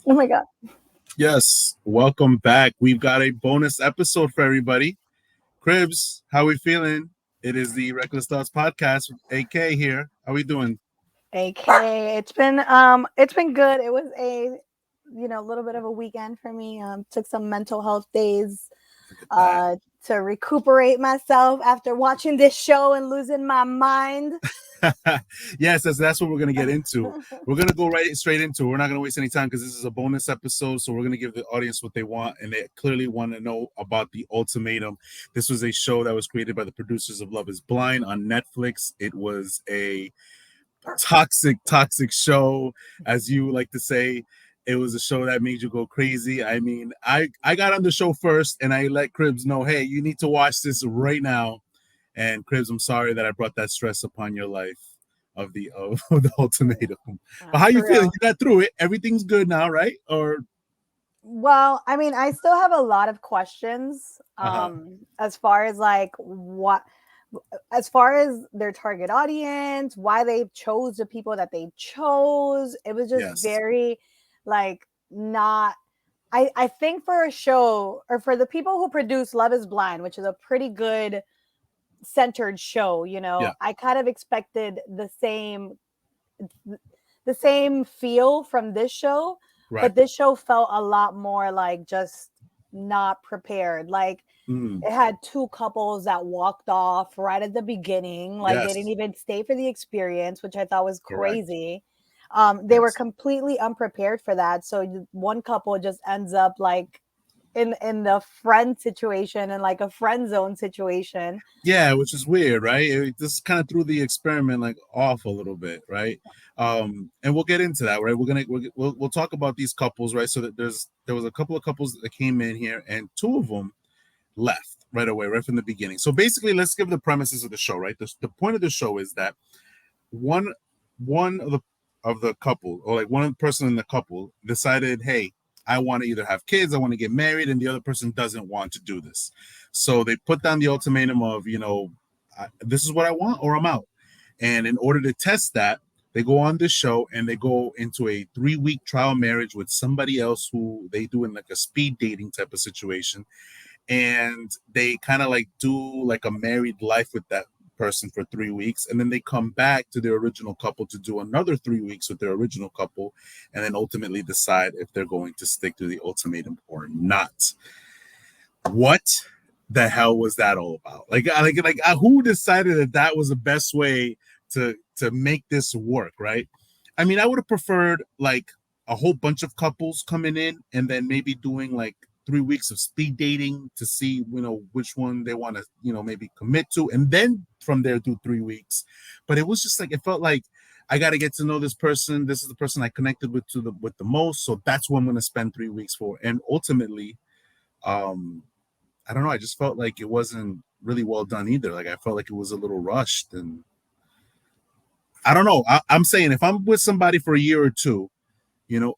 Oh my God. Yes, welcome back. We've got a bonus episode for everybody. Cribs, how we feeling? It is the Reckless Thoughts podcast. AK here. How we doing? AK. It's been good. It was a little bit of a weekend for me. Took some mental health days Look at that. uh to recuperate myself after watching this show and losing my mind. Yes, that's what we're gonna get into. We're gonna go right straight into it. We're not gonna waste any time because this is a bonus episode. So we're gonna give the audience what they want, and they clearly want to know about the Ultimatum. This was a show that was created by the producers of Love Is Blind on Netflix. It was a toxic show, as you like to say. It was a show that made you go crazy. I mean, I got on the show first, and I let Cribs know, hey, you need to watch this right now. And Cribs, I'm sorry that I brought that stress upon your life of the Ultimatum. But how you For feeling? real. You got through it. Everything's good now, right? Or Well, I mean, I still have a lot of questions uh-huh. as far as like what as far as their target audience, why they chose the people that they chose. It was just Yes. very like not I think for a show or for the people who produce Love Is Blind, which is a pretty good centered show, Yeah. I kind of expected the same feel from this show, Right. but this show felt a lot more like just not prepared. Like Mm. it had two couples that walked off right at the beginning. Like they didn't Yes. even stay for the experience, which I thought was Correct. crazy. They were Yes. completely unprepared for that. So one couple just ends up like in the friend situation and like a friend zone situation. Yeah, which is weird, right? It just kind of threw the experiment like off a little bit, right? And we'll get into that, right? We'll talk about these couples, right? So that there was a couple of couples that came in here, and two of them left right away, right from the beginning. So basically, let's give the premises of the show, right? The point of the show is that one one of the couple, or like one person in the couple, decided, hey, I want to either have kids, I want to get married, and the other person doesn't want to do this. So they put down the ultimatum of, this is what I want or I'm out. And in order to test that, they go on this show and they go into a 3 week trial marriage with somebody else who they do in like a speed dating type of situation, and they kind of like do like a married life with that person for 3 weeks, and then they come back to their original couple to do another 3 weeks with their original couple, and then ultimately decide if they're going to stick to the ultimatum or not. What the hell was that all about? Who decided that that was the best way to make this work, right? I mean, I would have preferred like a whole bunch of couples coming in and then maybe doing like 3 weeks of speed dating to see, which one they want to, maybe commit to, and then from there do 3 weeks. But it was just like it felt like I got to get to know this person. This is the person I connected with the most, so that's what I'm going to spend 3 weeks for. And ultimately, um, I don't know. I just felt like it wasn't really well done either. Like I felt like it was a little rushed, and I don't know. I'm saying if I'm with somebody for a year or two,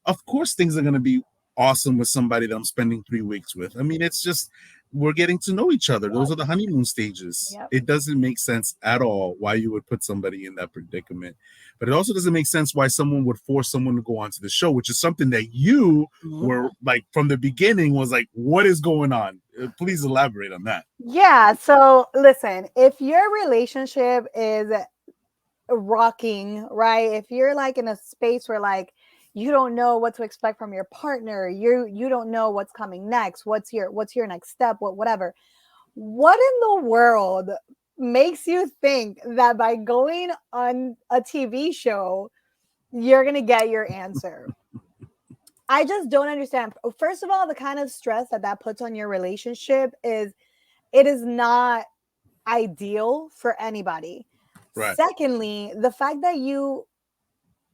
of course things are going to be awesome with somebody that I'm spending 3 weeks with. I mean, it's just we're getting to know each other. Those are the honeymoon stages. Yep. It doesn't make sense at all why you would put somebody in that predicament. But it also doesn't make sense why someone would force someone to go onto the show, which is something that you were like from the beginning was like, what is going on? Please elaborate on that. Yeah. So listen, if your relationship is rocking, right? If you're like in a space where like you don't know what to expect from your partner, you don't know what's coming next, what's your next step, whatever. What in the world makes you think that by going on a TV show you're going to get your answer? I just don't understand. First of all, the kind of stress that that puts on your relationship is it is not ideal for anybody. Right. Secondly, the fact that you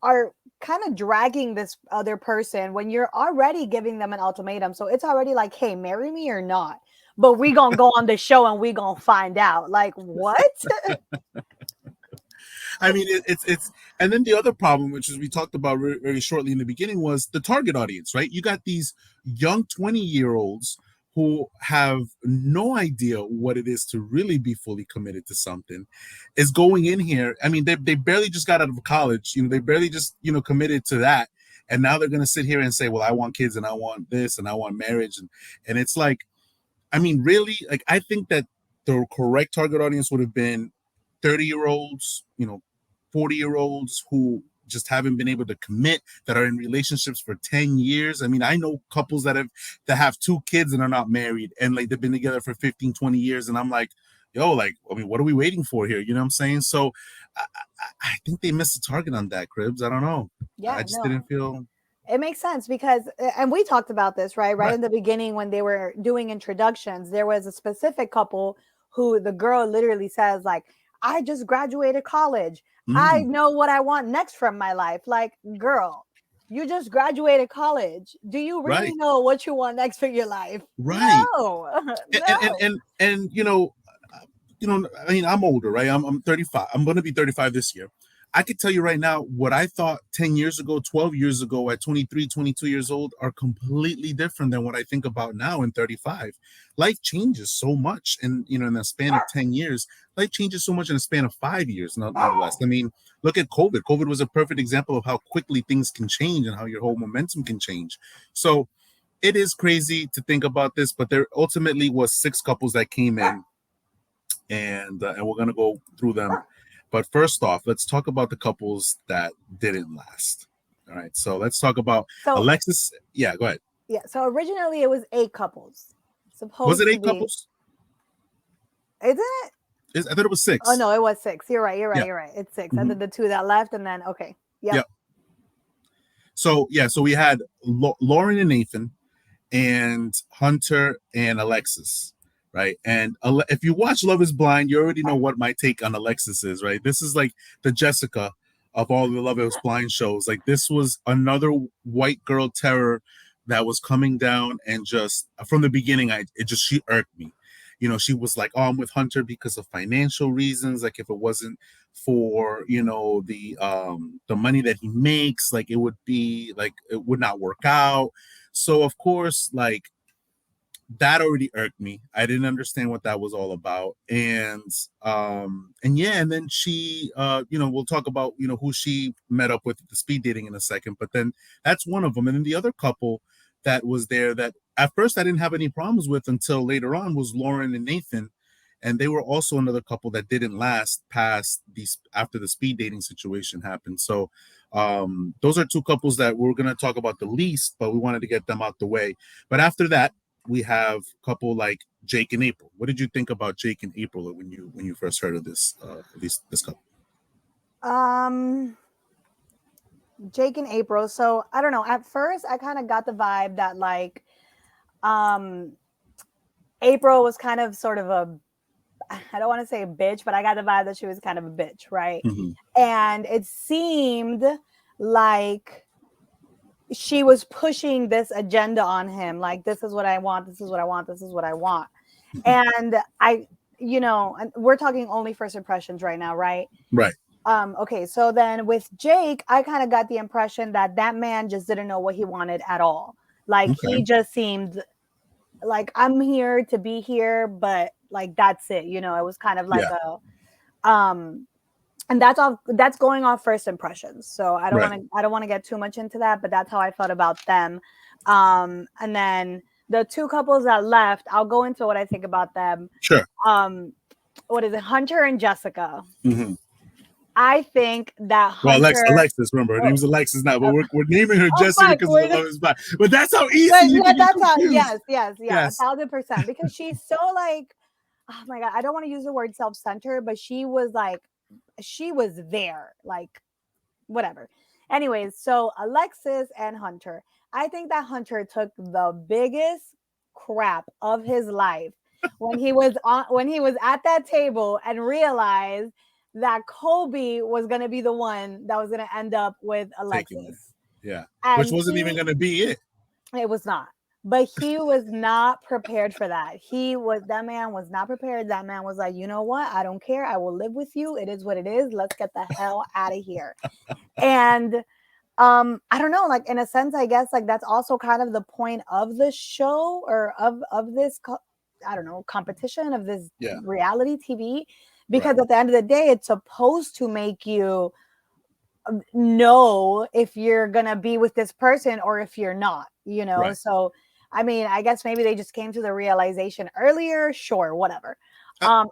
are kind of dragging this other person when you're already giving them an ultimatum. So it's already like, hey, marry me or not. But we gonna go on the show and we gonna find out. Like what? I mean, and then the other problem, which is we talked about very shortly in the beginning, was the target audience, right? You got these young 20-year-olds who have no idea what it is to really be fully committed to something, is going in here. I mean, they barely just got out of college, they barely just, committed to that. and now they're going to sit here and say, well, I want kids and I want this and I want marriage, and it's like, I mean, really, like, I think that the correct target audience would have been 30-year-olds, 40-year-olds who just haven't been able to commit, that are in relationships for 10 years. I mean, I know couples that have two kids and are not married, and like they've been together for 15, 20 years. And I'm like, yo, like, I mean, what are we waiting for here? You know what I'm saying? So I think they missed the target on that, Cribs. I don't know. I Yeah, just no. didn't feel It makes sense because, and we talked about this, right? Right right. in the beginning when they were doing introductions, there was a specific couple who the girl literally says, like, I just graduated college. I Mm, know what I want next from my life. Like, girl, you just graduated college. Do you really right, know what you want next for your life? right. No, and no. and and I mean, I'm older, right? I'm 35. I'm going to be 35 this year. I could tell you right now what I thought 10 years ago, 12 years ago, at 23, 22 years old, are completely different than what I think about now in 35. Life changes so much, and in the span of 10 years, life changes so much in a span of 5 years, not less. I mean, look at COVID. COVID was a perfect example of how quickly things can change and how your whole momentum can change. So it is crazy to think about this, but there ultimately was six couples that came in, and we're gonna go through them. But first off, let's talk about the couples that didn't last. All right, so let's talk about So, Alexis. Yeah, go ahead. yeah, so originally it was 8 couples Was supposed it to eight be, couples? isn't it? I thought it was Oh six. no, it was six. You're right. You're right. Yeah. You're right. It's six. And Hmm. then the two that left, and then okay. Yep. Yeah. So yeah, so we had Lauren and Nathan, and Hunter and Alexis, right? And if you watch Love Is Blind, you already know what my take on Alexis is, right? This is like the Jessica of all the Love Is Blind shows. Like, this was another white girl terror that was coming down, and just from the beginning, she irked me. She was like, "Oh, I'm with Hunter because of financial reasons. Like, if it wasn't for the money that he makes, like, it would be like it would not work out." So of course, like, that already irked me. I didn't understand what that was all about. And yeah, and then she we'll talk about who she met up with at the speed dating in a second, but then that's one of them. And then the other couple that was there that at first I didn't have any problems with until later on was Lauren and Nathan. And they were also another couple that didn't last past these after the speed dating situation happened. So those are two couples that we're going to talk about the least, but we wanted to get them out the way. But after that, we have a couple like Jake and April. What did you think about Jake and April when you first heard of this couple? Um, Jake and April. So I don't know. At first, I kind of got the vibe that like, um, April was kind of sort of a, I don't want to say a bitch, but I got the vibe that she was kind of a bitch, right? Mm-hmm. And it seemed like she was pushing this agenda on him, like, this is what I want, this is what I want, this is what I want. Mm-hmm. And and we're talking only first impressions right now, right? Right. Okay, so then with Jake, I kind of got the impression that that man just didn't know what he wanted at all. Like, Okay. he just seemed like, I'm here to be here, but like, that's it. It was kind of like Yeah. um and that's going off first impressions. So Right. I don't want to get too much into that, but that's how I felt about them. And then the two couples that left, I'll go into what I think about them. Sure. Um, what is it? Hunter and Jessica. Mm-hmm. I think that Well, Hunter. Alexis, remember her Oh, name's Alexis now, but oh, we're naming her oh Jesse fuck! because of the Love Is Blind. But that's how easy you Yeah, can get that's how. confused. Yes, yes, yeah, Yes. 1,000%. Because she's so like, oh my god, I don't want to use the word self-centered, but she was like, she was there, like, whatever. Anyways, so Alexis and Hunter. I think that Hunter took the biggest crap of his life when he was at that table and realized that Kobe was going to be the one that was going to end up with Taking it. Alexis. Yeah. Which And wasn't even going to be it. it was not. But he was not prepared for that. That man was not prepared. That man was like, you know what? I don't care. I will live with you. It is what it is. Let's get the hell out of here. And I don't know, like, in a sense, I guess, like, that's also kind of the point of the show, or of this I don't know, competition, of this Yeah. reality TV, Right. because at the end of the day, it's supposed to make you know if you're gonna be with this person or if you're not, Right. so I mean, I guess maybe they just came to the realization earlier, sure, whatever. I, um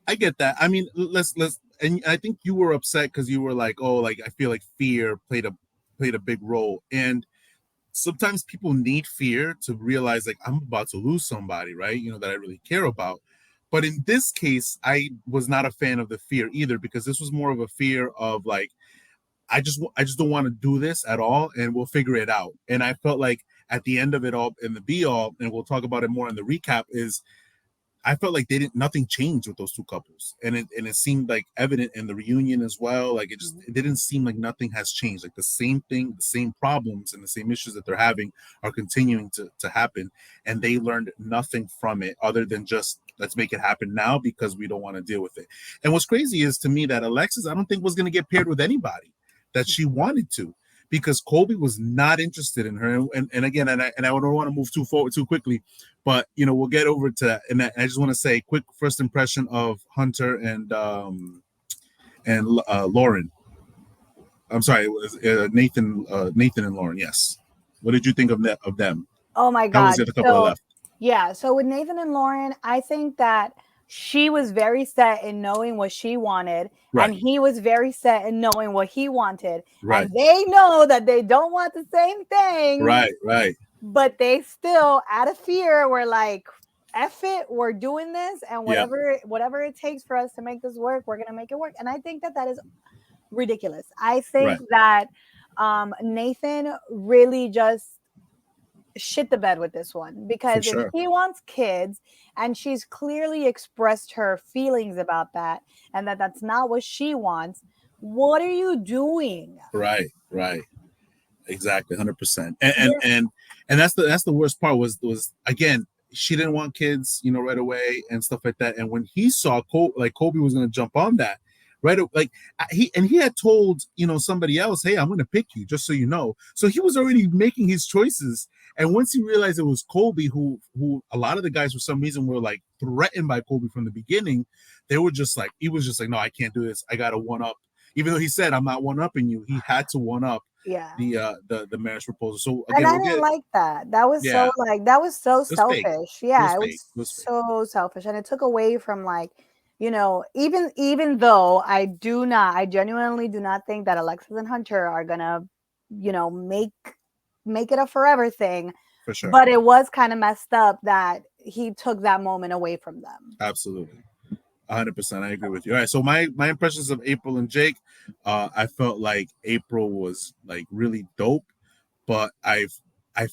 I get that. I mean, let's and I think you were upset because you were like, oh, like I feel like fear played a big role. And sometimes people need fear to realize like I'm about to lose somebody, right? That I really care about. But in this case, I was not a fan of the fear either, because this was more of a fear of like I just don't want to do this at all, and we'll figure it out. And I felt like at the end of it all, in the be all, and we'll talk about it more in the recap, is I felt like they didn't nothing changed with those two couples, and it seemed like evident in the reunion as well. Like it didn't seem like nothing has changed. Like the same thing, the same problems, and the same issues that they're having are continuing to happen, and they learned nothing from it other than just let's make it happen now because we don't want to deal with it. And what's crazy is to me that Alexis, I don't think was going to get paired with anybody that she wanted to, because Colby was not interested in her. And again, and I don't want to move too forward too quickly, but we'll get over to that. And I just want to say, quick first impression of Hunter and Lauren. I'm sorry, it was Nathan and Lauren. Yes. What did you think of that of them? Oh my How was God. the other couple that So, left? yeah. So with Nathan and Lauren, I think that she was very set in knowing what she wanted, Right, and he was very set in knowing what he wanted. right, And they know that they don't want the same things, right, right. but they still, out of fear, were like, F it, we're doing this, and Yeah, whatever it takes for us to make this work, we're gonna make it work. And I think that that is ridiculous. I think right, that Nathan really just shit the bed with this one, for because if sure. he wants kids and she's clearly expressed her feelings about that, and that that's not what she wants, what are you doing? Right, right. Exactly, 100%. And and You're and and that's the worst part was again, she didn't want kids, right away and stuff like that. And when he saw like Kobe was going to jump on that, right, like he had told somebody else, hey, I'm going to pick you just so you know. So he was already making his choices. And once he realized it was Kobe, who a lot of the guys for some reason were like threatened by Kobe from the beginning, they were just like, he was just like, no, I can't do this. I got to one up. Even though he said I'm not one upping you, he had to one up Yeah. the marriage proposal. So And again, I we'll didn't get like that. That was yeah, so, like, that was so it was fake. selfish. It Yeah, was it fake. was It was fake. so selfish, and it took away from, like, even though I genuinely do not think that Alexis and Hunter are gonna, make it a forever thing, For sure. but it was kind of messed up that he took that moment away from them. Absolutely. 100%. I agree with you. All right. So my impressions of April and Jake, I felt like April was like really dope, but I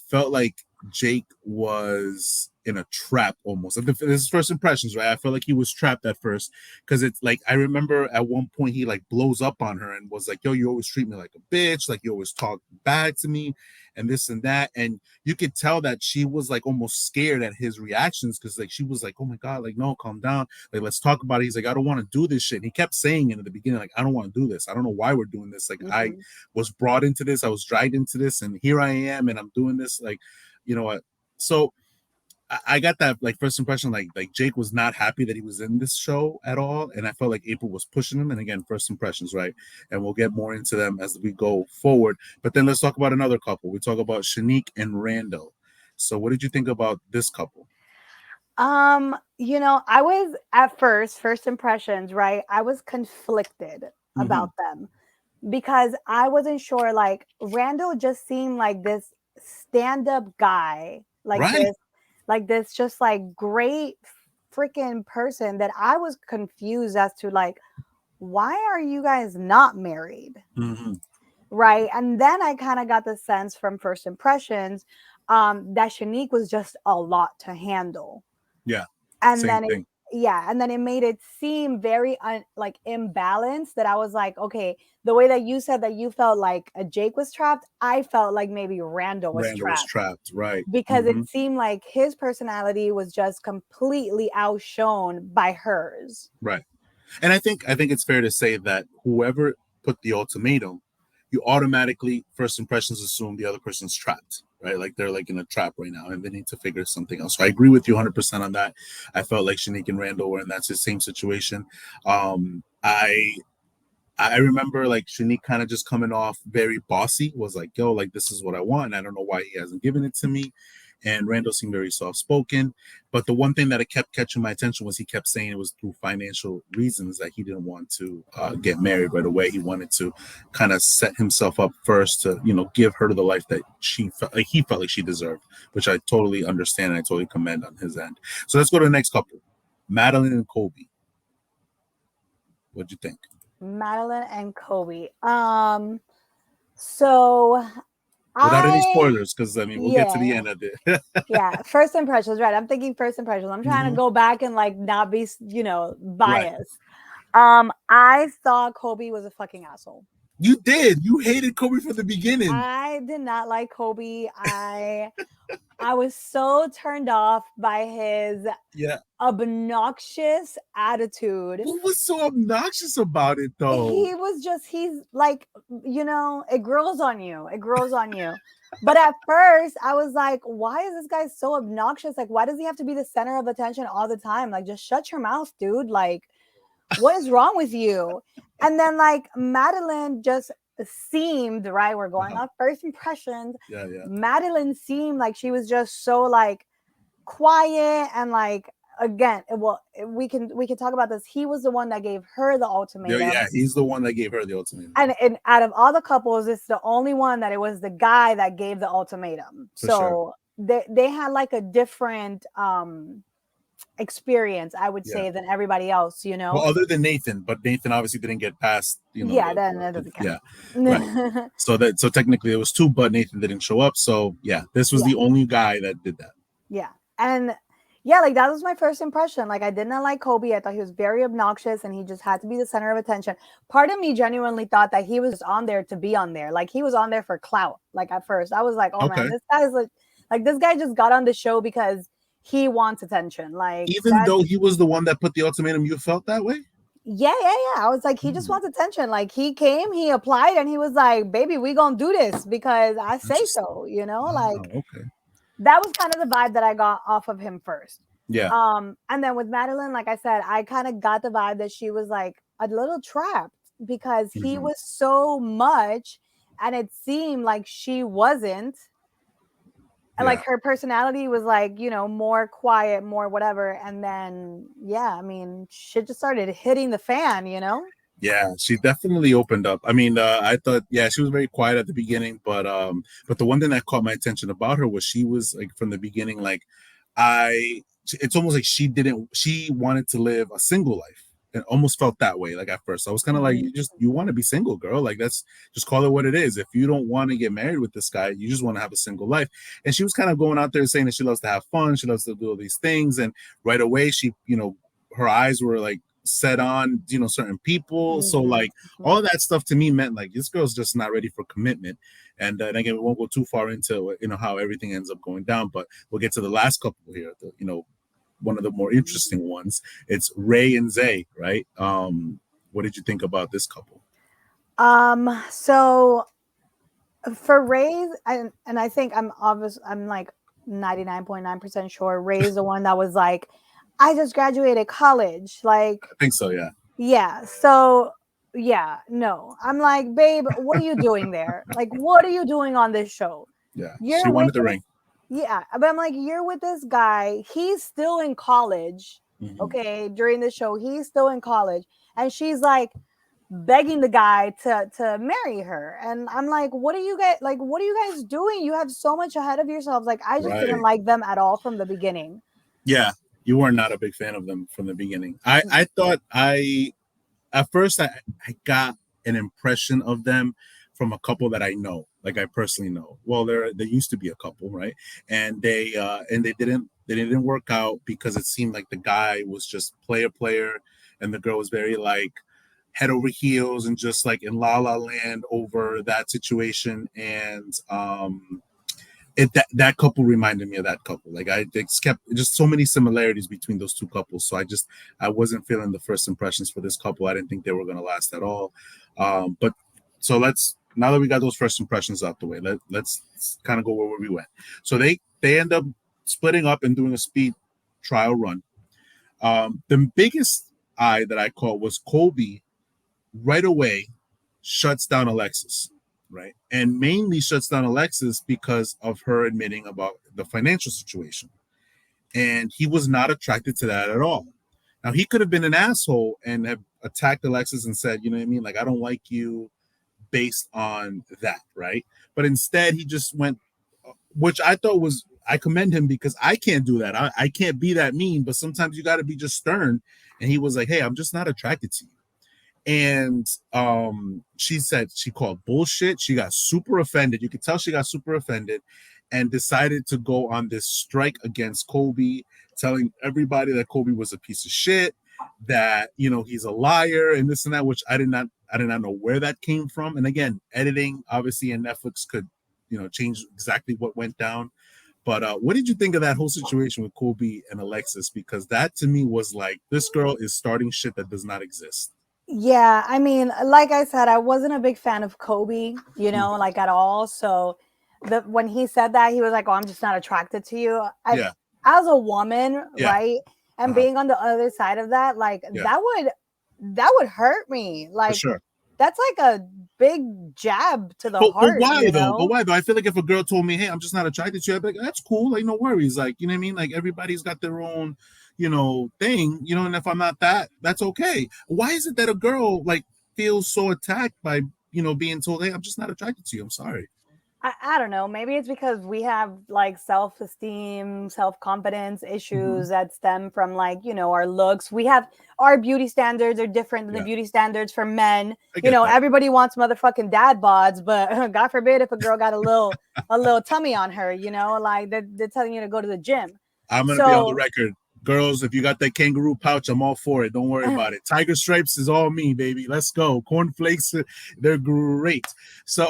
felt like Jake was in a trap almost. This is first impressions, right? I felt like he was trapped at first, because it's like I remember at one point he like blows up on her and was like, "Yo, you always treat me like a bitch, like you always talk bad to me, and this and that." And you could tell that she was like almost scared at his reactions, because like she was like, "Oh my god, like no, calm down, like let's talk about it." He's like, "I don't want to do this shit." And he kept saying it in the beginning, like, "I don't want to do this. I don't know why we're doing this. Like I Hmm. was brought into this, I was dragged into this, and here I am, and I'm doing this." Like, you know what? So I got that like first impression, like Jake was not happy that he was in this show at all, and I felt like April was pushing him. And again, first impressions, right? And we'll get more into them as we go forward. But then let's talk about another couple. We talk about Shanique and Randall. So, what did you think about this couple? I was at first impressions, right? I was conflicted Mm-hmm. about them because I wasn't sure. Like, Randall just seemed like this stand-up guy, Right. like this just like great freaking person, that I was confused as to, like, why are you guys not married? Mm-hmm. Right. And then I kind of got the sense from first impressions, that Shanique was just a lot to handle. Yeah. And Same then thing. yeah, and then it made it seem very like imbalanced, that I was like, okay, the way that you said that you felt like a Jake was trapped, I felt like maybe Randall was Randall was trapped, trapped. Right. because it Mm-hmm. seemed like his personality was just completely outshone by hers. Right. And I think it's fair to say that whoever put the ultimatum, you automatically first impressions assume the other person's trapped, right? Like they're like in a trap right now and they need to figure something else. So I agree with you 100% on that. I felt like Shanique and Randall were in that same situation. I I remember like Shanique kind of just coming off very bossy, was like, yo, like this is what I want. And I don't know why he hasn't given it to me. And Randall seemed very soft spoken. But the one thing that it kept catching my attention was he kept saying it was through financial reasons that he didn't want to get married right away. He wanted to kind of set himself up first to, give her the life that he felt like she deserved, which I totally understand and I totally commend on his end. So let's go to the next couple, Madeline and Colby. What'd you think? Madeline and Kobe. So Without any I spoilers, because I mean we'll get to the yeah, end of it. yeah. First impressions, right? I'm thinking first impressions. I'm trying to Hmm. go back and like not be, Right. biased. I thought Kobe was a fucking asshole. You did. You hated Kobe from the beginning. I did not like Kobe. I was so turned off by his Yeah. obnoxious attitude. What was so obnoxious about it though? He's like, it grows on you. It grows on you. But at first, I was like, why is this guy so obnoxious? Like, why does he have to be the center of attention all the time? Like, just shut your mouth, dude. Like, what is wrong with you? And then, like, Madeline just seemed, right? We're going Uh-huh. on first impressions. Yeah, yeah. Madeline seemed like she was just so, like, quiet and like again well we can talk about this. He was the one that gave her the Yeah, yeah. ultimatum, He's the one that gave her the ultimatum. and out of all the couples it's the only one that it was the guy that gave the ultimatum. For sure. So they had like a different experience, I would Yeah. say, than everybody else, Well, other than Nathan, but Nathan obviously didn't get past, yeah, then that doesn't yeah, count. right. So technically there was two, but Nathan didn't show up. So yeah, this was Yeah, the only guy that did that. yeah. And yeah, like that was my first impression. Like I did not like Kobe. I thought he was very obnoxious and he just had to be the center of attention. Part of me genuinely thought that he was on there to be on there. Like he was on there for clout. Like at first, I was like, oh man, Okay. this guy's like this guy just got on the show because he wants attention. Like Even that. though he was the one that put the ultimatum, you felt that way? Yeah, yeah, yeah. I was like, he just Hmm. wants attention. Like he came, he applied, and he was like, baby, we gonna do this because I say Interesting. so, Wow. like Okay. that was kind of the vibe that I got off of him first. Yeah. And then with Madeline, like I said, I kind of got the vibe that she was like a little trapped because he Hmm. was so much and it seemed like she wasn't. And Yeah. like her personality was like, more quiet, more whatever. And then, yeah, I mean, shit just started hitting the fan. Yeah, she definitely opened up. I mean, I thought, yeah, she was very quiet at the beginning, but the one thing that caught my attention about her was she was like from the beginning, like I, it's almost like she wanted to live a single life. It almost felt that way. Like at first, I was kind of like, Mhm. you want to be single, girl. Like that's just call it what it is. If you don't want to get married with this guy, you just want to have a single life. And she was kind of going out there saying that she loves to have fun, she loves to do all these things, and right away she, her eyes were like set on certain people, so Mhm. like all that stuff to me meant like this girl's just not ready for commitment. And again, we won't go too far into how everything ends up going down, but we'll get to the last couple here, one of the more interesting ones. It's Ray and Zay, right? What did you think about this couple? So for Ray's, and I think I'm like 99.9% sure Ray's the one that was like, I just graduated college. I Like, think so, yeah. yeah. So yeah, no. I'm like, babe, what are you doing there? Like, what are you doing on this show? Yeah, she You're with wanted the this, ring. yeah, but I'm like, you're with this guy. He's still in college. Hmm. Okay, during the show, he's still in college. And she's like begging the guy to marry her. And I'm like, what are you guys doing? You have so much ahead of yourselves. Like, I just didn't Right. like them at all from the beginning. Yeah, you were not a big fan of them from the beginning. I thought at first I got an impression of them from a couple that I know, like I personally know. Well, there used to be a couple, right? And they didn't work out because it seemed like the guy was just player, and the girl was very like head over heels and just like in la la land over that situation. And that couple reminded me of that couple. Like I just kept just so many similarities between those two couples. So I wasn't feeling the first impressions for this couple. I didn't think they were going to last at all. But so let's now that we got those first impressions out the way, let's kind of go where we went. So they end up splitting up and doing a speed trial run. The biggest eye that I caught was Colby right away shuts down Alexis, right? And mainly shuts down Alexis because of her admitting about the financial situation. And he was not attracted to that at all. Now, he could have been an asshole and have attacked Alexis and said, you know what I mean? Like, I don't like you based on that, right? But instead, he just went, which I thought was, I commend him because I can't do that. I can't be that mean, but sometimes you got to be just stern. And he was like, hey, I'm just not attracted to you. And she said she called bullshit. She got super offended. You could tell she got super offended and decided to go on this strike against Kobe, telling everybody that Kobe was a piece of shit, that he's a liar and this and that, which I did not know where that came from. And again, editing obviously and Netflix could change exactly what went down. But what did you think of that whole situation with Kobe and Alexis? Because that to me was like, this girl is starting shit that does not exist. Yeah, I mean, like I said, I wasn't a big fan of Kobe, like at all. So when he said that, he was like, "Oh, I'm just not attracted to you." Yeah, As a woman, yeah, right, and uh-huh. being on the other side of that, like Yeah, that would hurt me. for Like sure. that's like a big jab to the But heart, why though? But why though? I feel like if a girl told me, "Hey, I'm just not attracted to you," I'd be like, "That's cool. Like, no worries. Like, you know what I mean? Like, everybody's got their own, thing. And if I'm not that, that's okay. Why is it that a girl like feels so attacked by being told, "Hey, I'm just not attracted to you. I'm sorry." I don't know. Maybe it's because we have like self esteem, self confidence Mm-hmm. issues that stem from like, our looks. We have our beauty standards are different than the Yeah, beauty standards for men. I get that. Everybody wants motherfucking dad bods, but God forbid if a girl got a little tummy on her, like they're telling you to go to the gym. I'm gonna be on the So record. Girls, if you got that kangaroo pouch, I'm all for it. Don't worry about it. Tiger stripes is all me, baby. Let's go. Cornflakes, they're great. So,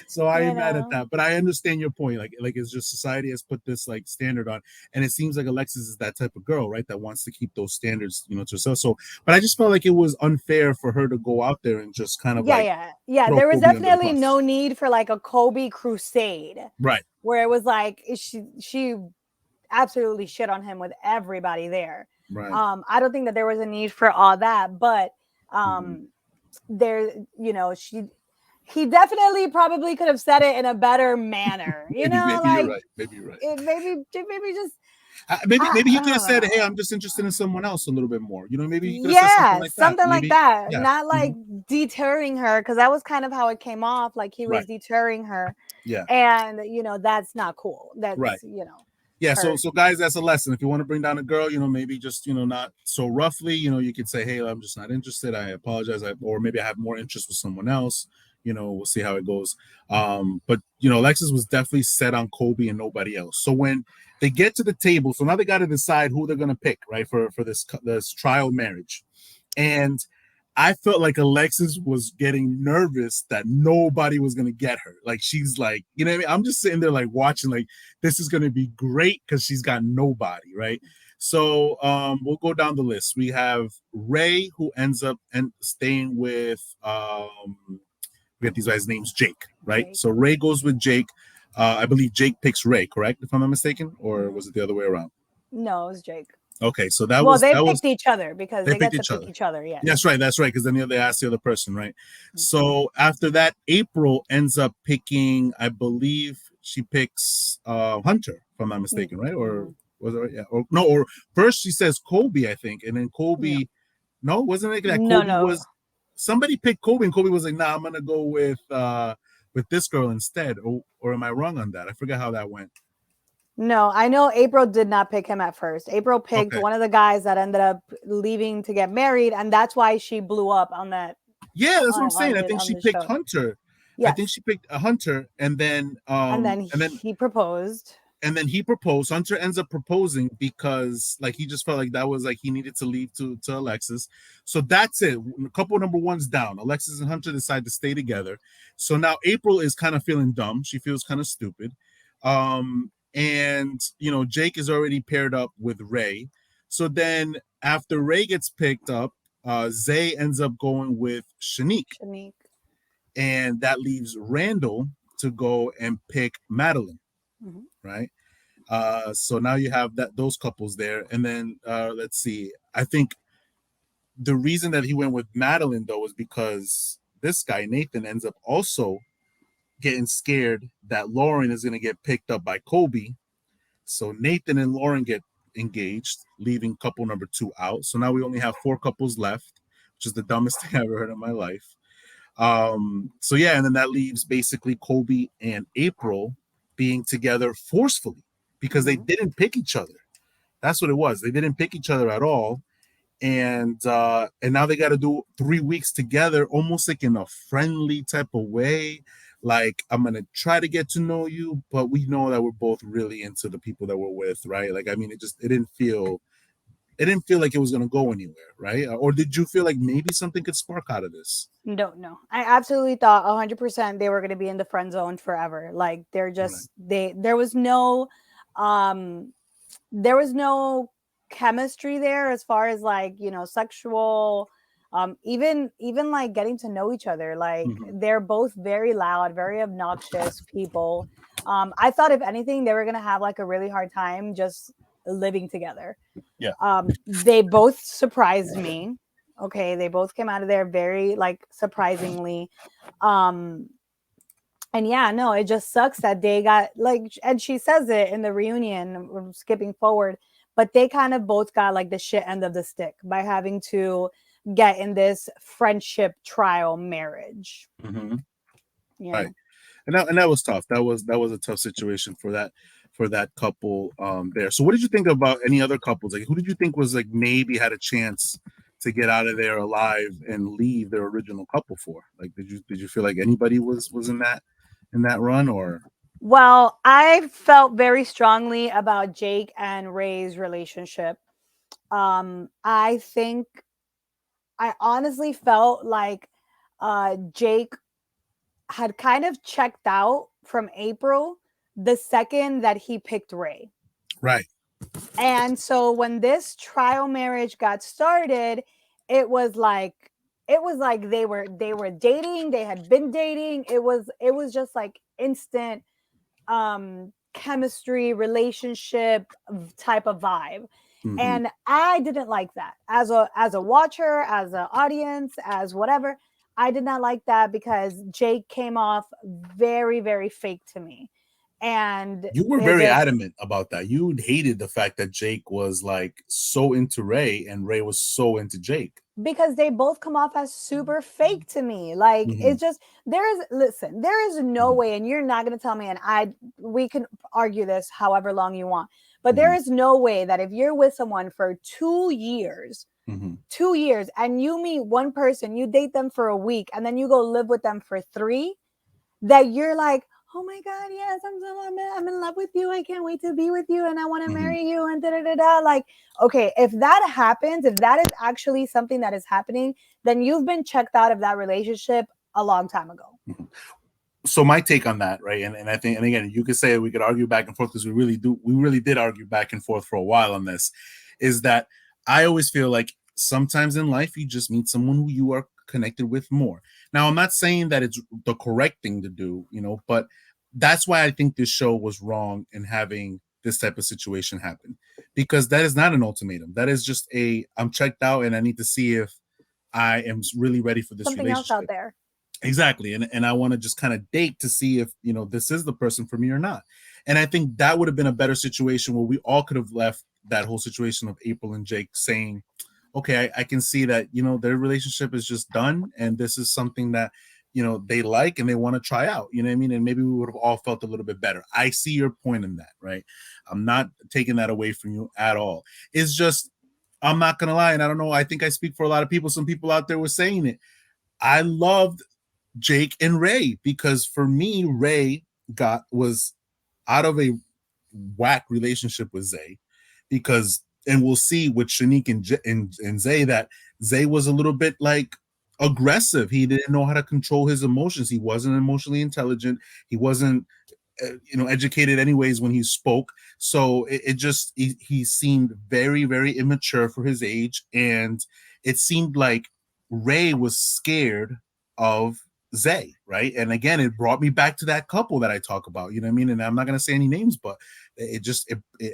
so I you ain't mad at know. that. But I understand your point. Like it's just society has put this like standard on, and it seems like Alexis is that type of girl, right? That wants to keep those standards, to herself. So, but I just felt like it was unfair for her to go out there and just kind of Yeah, like yeah. Yeah, throw there was Kobe under the definitely bus. no need for like a Kobe crusade Right. where it was like she absolutely shit on him with everybody there. Right. I don't think that there was a need for all that, but Mm-hmm. um, there, he definitely probably could have said it in a better manner. Maybe you're Like right. Maybe you're right. maybe just Maybe he I could have don't said, "Hey, know. I'm just interested in someone else a little bit more." Maybe he could have said something Yeah, like that. something like Maybe, that. yeah, Not hmm like deterring her, because that was kind of how it came off. Like he was right, deterring her, yeah, and that's not cool. right, That's yeah. So, hurt. so guys, that's a lesson. If you want to bring down a girl, maybe just not so roughly. You could say, "Hey, I'm just not interested. I apologize," or maybe I have more interest with someone else. We'll see how it goes. But Alexis was definitely set on Kobe and nobody else. So when they get to the table, so now they got to decide who they're gonna pick, right, for this trial marriage. And I felt like Alexis was getting nervous that nobody was gonna get her. Like she's like, what I mean? I'm just sitting there like watching, like this is gonna be great because she's got nobody, right? So we'll go down the list. We have Ray, who ends up and staying with we get these guys' names, Jake, right? Jake. So Ray goes with Jake. I believe Jake picks Ray, correct? If I'm not mistaken, or Hmm. was it the other way around? No, it was Jake. Okay, so that Well, was they that was picked each other because they they picked get to each pick other. each other. Yes. That's right. That's right. Because then they asked the other person, right? Mm-hmm. So after that, April ends up picking. I believe she picks Hunter, if I'm not mistaken, right? Or Mm-hmm. was it right? Yeah. Or no. Or first she says Kobe, I think, and then No, Kobe. No, wasn't it that no, Kobe no, was? Somebody picked Kobe, and Kobe was like, "Nah, I'm gonna go with this girl instead." Or am I wrong on that? I forget how that went. no. I know April did not pick him at first. April picked Okay. one of the guys that ended up leaving to get married, and that's why she blew up on that Yeah, that's what I'm saying. on I the think on she the picked show. Hunter. I think Yes, she picked a Hunter, and then and then he proposed. he proposed. Hunter ends up proposing because like he just felt like that was like he needed to leave to Alexis. So that's it. Couple number one's down. Alexis and Hunter decide to stay together. So now April is kind of feeling dumb. She feels kind of stupid. And Jake is already paired up with Ray. So then after Ray gets picked up, Zay ends up going with Shanique, Shanique. and that leaves Randall to go and pick Madeline, Hmm. right? So now you have those couples there, and then let's see. I think the reason that he went with Madeline though is because this guy Nathan ends up also getting scared that Lauren is going to get picked up by Kobe. So Nathan and Lauren get engaged, leaving couple number two out. So now we only have four couples left, which is the dumbest thing I've ever heard in my life. So yeah, and then that leaves basically Kobe and April being together forcefully because they Mhm. didn't pick each other. That's what it was. They didn't pick each other at all. And now they got to do 3 weeks together, almost like in a friendly type of way. Like, I'm gonna try to get to know you, but we know that we're both really into the people that we're with, right? Like, I mean, it didn't feel like it was gonna go anywhere, right? Or did you feel like maybe something could spark out of this? No, no. I absolutely thought 100% they were going to be in the friend zone forever. Like they're Right. just um there was no chemistry there as far as like, sexual, even like getting to know each other. Like Mm-hmm. they're both very loud, very obnoxious people. I thought if anything they were going to have like a really hard time just living together. Yeah. They both surprised me. Okay, they both came out of there very like surprisingly. Um, and yeah, no, it just sucks that they got like, and she says it in the reunion. We're skipping forward, but they kind of both got like the shit end of the stick by having to get in this friendship trial marriage. Mm-hmm. Yeah. Right. And that was tough. That was a tough situation for that couple there. So what did you think about any other couples? Like who did you think was like maybe had a chance to get out of there alive and leave their original couple for? Like did you feel like anybody was in that run or Well, I felt very strongly about Jake and Ray's relationship. I think I honestly felt like Jake had kind of checked out from April the second that he picked Ray. right? And so when this trial marriage got started, it was like they were dating, they had been dating. It was just like instant chemistry relationship type of vibe. Mm-hmm. And I didn't like that as a watcher, as an audience, as whatever. I did not like that because Jake came off very very fake to me. And You were it very just adamant about that. You hated the fact that Jake was like so into Ray and Ray was so into Jake. because they both come off as super fake to me. Like Mm-hmm. it's just there is no way, and you're not gonna tell me, and we can argue this however long you want, but there Mm-hmm. is no way that if you're with someone for 2 years, Mm-hmm. 2 years, and you meet one person, you date them for a week, and then you go live with them for three, that you're like, oh my god, yes, I'm in love with you. I can't wait to be with you, and I want to Mm-hmm. marry you, and da da da da. Like, okay, if that happens, if that is actually something that is happening, then you've been checked out of that relationship a long time ago. Mm-hmm. So my take on that, right? And I think, and again, you could say we could argue back and forth because we really did argue back and forth for a while on this, is that I always feel like sometimes in life you just meet someone who you are connected with more. Now, I'm not saying that it's the correct thing to do, but that's why I think this show was wrong in having this type of situation happen because that is not an ultimatum. That is just I'm checked out and I need to see if I am really ready for this Something else out relationship. there. Exactly. And I want to just kind of date to see if, this is the person for me or not. And I think that would have been a better situation where we all could have left that whole situation of April and Jake saying, okay, I can see that, their relationship is just done. And this is something that, they like and they want to try out, you know what I mean? And maybe we would have all felt a little bit better. I see your point in that, right? I'm not taking that away from you at all. It's just, I'm not going to lie. And I don't know. I think I speak for a lot of people. Some people out there were saying it. I loved Jake and Ray because for me, Ray was out of a whack relationship with Zay because, and we'll see with Shanique and Zay that Zay was a little bit like aggressive. He didn't know how to control his emotions. He wasn't emotionally intelligent. He wasn't educated anyways when he spoke. So it just he seemed very very immature for his age, and it seemed like Ray was scared of Zay, right? And again, it brought me back to that couple that I talk about. You know what I mean? And I'm not gonna say any names, but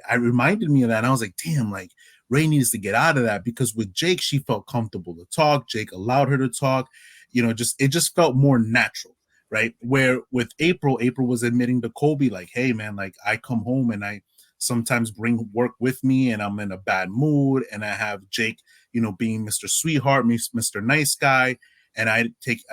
I reminded me of that, and I was like, damn, like Ray needs to get out of that because with Jake, she felt comfortable to talk. Jake allowed her to talk. Just it just felt more natural, right? Where with April, April was admitting to Kobe, like, hey man, like I come home and I sometimes bring work with me and I'm in a bad mood, and I have Jake, being Mr. Sweetheart, Mr. Nice Guy, and I take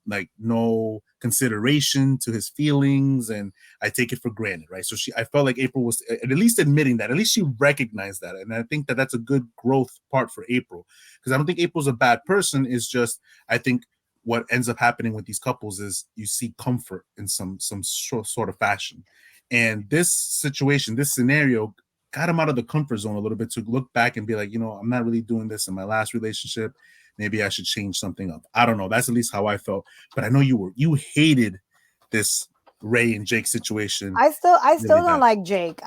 like no consideration to his feelings, and I take it for granted, right? So I felt like April was at least admitting that, at least she recognized that, and I think that that's a good growth part for April, because I don't think April's a bad person. It's just I think what ends up happening with these couples is you see comfort in some sort of fashion, and this situation, this scenario got him out of the comfort zone a little bit to look back and be like, I'm not really doing this in my last relationship. Maybe I should change something up. I don't know. That's at least how I felt. But I know you hated this Ray and Jake situation I still really don't bad. like Jake.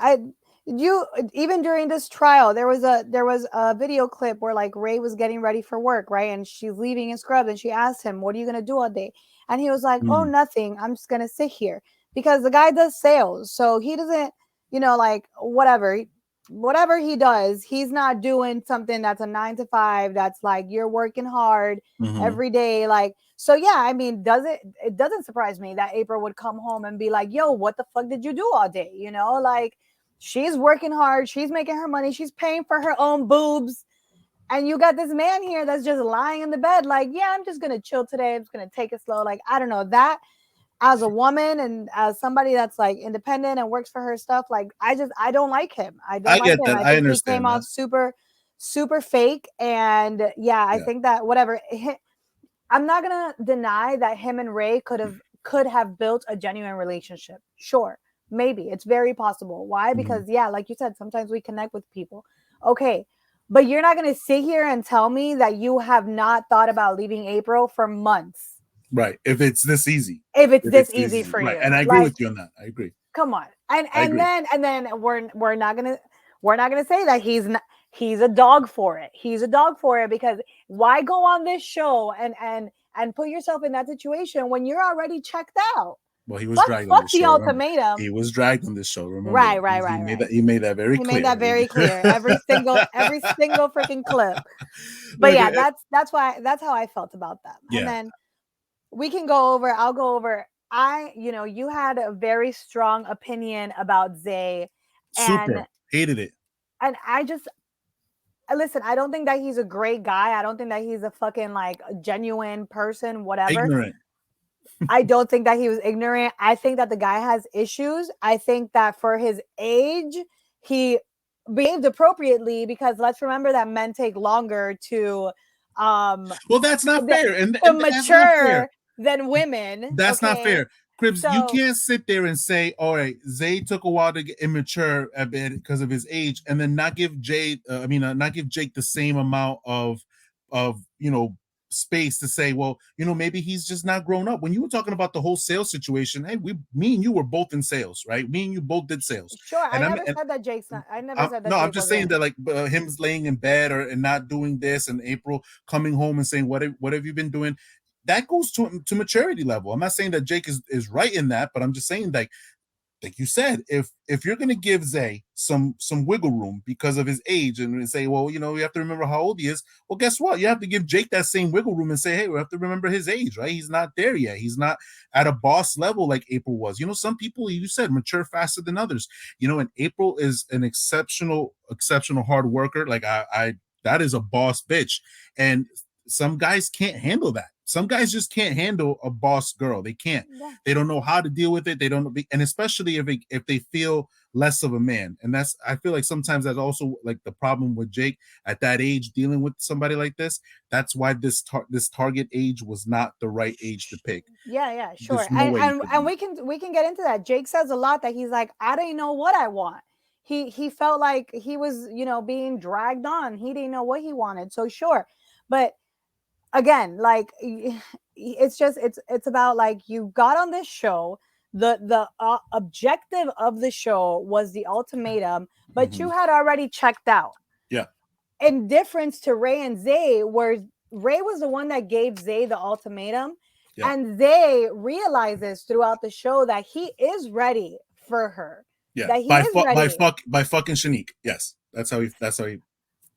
You even during this trial there was a video clip where like Ray was getting ready for work, right? And she's leaving in scrubs and she asked him, "What are you going to do all day?" And he was like, "Oh, Mm, nothing. I'm just going to sit here." Because the guy does sales. So he doesn't, like whatever he does, he's not doing something that's a 9 to 5 that's like you're working hard mm-hmm, every day, like. So yeah, I mean, it doesn't surprise me that April would come home and be like, "Yo, what the fuck did you do all day?" Like she's working hard, she's making her money, she's paying for her own boobs, and you got this man here that's just lying in the bed like, "Yeah, I'm just going to chill today. I'm just going to take it slow." Like, I don't know, that as a woman and as somebody that's like independent and works for her stuff, like I don't like him. I don't I like get him. that. I I think he came understand off that. super fake, and yeah, I Yeah. think that whatever. I'm not gonna deny that him and Ray could have built a genuine relationship. Sure, maybe it's very possible. Why? Mm-hmm. Because yeah, like you said, sometimes we connect with people. Okay, but you're not gonna sit here and tell me that you have not thought about leaving April for months Right. If it's this easy. if it's If this it's this easy easy. for Right. you. And I agree Like, with you on that. I agree. come on. And I and agree. then and then we're not gonna say that he's a dog for it. He's a dog for it because why go on this show and put yourself in that situation when you're already checked out? Well, he was Fuck dragged on fuck this the show. Remember, he ultimatum. was dragged on this show. Remember Right, that. right, He right, made right. that. He made that very He made clear. that very clear. Every single freaking clip. But Look, yeah, that's how I felt about them. And yeah, then I'll go over. You had a very strong opinion about Zay, and super hated it. I just listen, I don't think that he's a great guy. I don't think that he's a fucking like a genuine person, whatever. Ignorant. I don't think that he was ignorant. I think that the guy has issues. I think that for his age, he behaved appropriately because let's remember that men take longer um Well, that's not th- fair, to and that's not fair. mature than women. That's not Okay. fair. Cribs, you So can't sit there and say, all right, Zay took a while to get immature a bit because of his age, and then not give not give Jake the same amount of space to say, well, maybe he's just not grown up. When you were talking about the whole sales situation, hey, me and you were both in sales, right? Me and you both did sales, sure, and I'm and I never said that no, I'm Jake just saying wasn't. that like him laying in bed and not doing this, and April coming home and saying, what have you been doing? That goes to maturity level. I'm not saying that Jake is right in that, but I'm just saying like you said, if you're gonna give Zay some wiggle room because of his age and say, well, you have to remember how old he is. Well, guess what? You have to give Jake that same wiggle room and say, hey, we have to remember his age, right? He's not there yet. He's not at a boss level like April was. Some people you said mature faster than others. And April is an exceptional hard worker. Like I that is a boss bitch, and some guys can't handle that. Some guys just can't handle a boss girl. They can't. Yeah, They don't know how to deal with it. They don't know, and especially if they feel less of a man. And I feel like sometimes that's also like the problem with Jake at that age dealing with somebody like this. That's why this target age was not the right age to pick. yeah, sure. There's no And way you and, could and do we can get into that. Jake says a lot that he's like, I didn't know what I want. He felt like he was, being dragged on. He didn't know what he wanted. So sure. But again, like it's about like you got on this show. The objective of the show was the ultimatum, it. but you had already checked out. Yeah. In difference to Ray and Zay, where Ray was the one that gave Zay the ultimatum, Yeah. And they realizes throughout the show that he is ready for her, Yeah. that he is ready. By fucking Shanique. Yes. That's how he.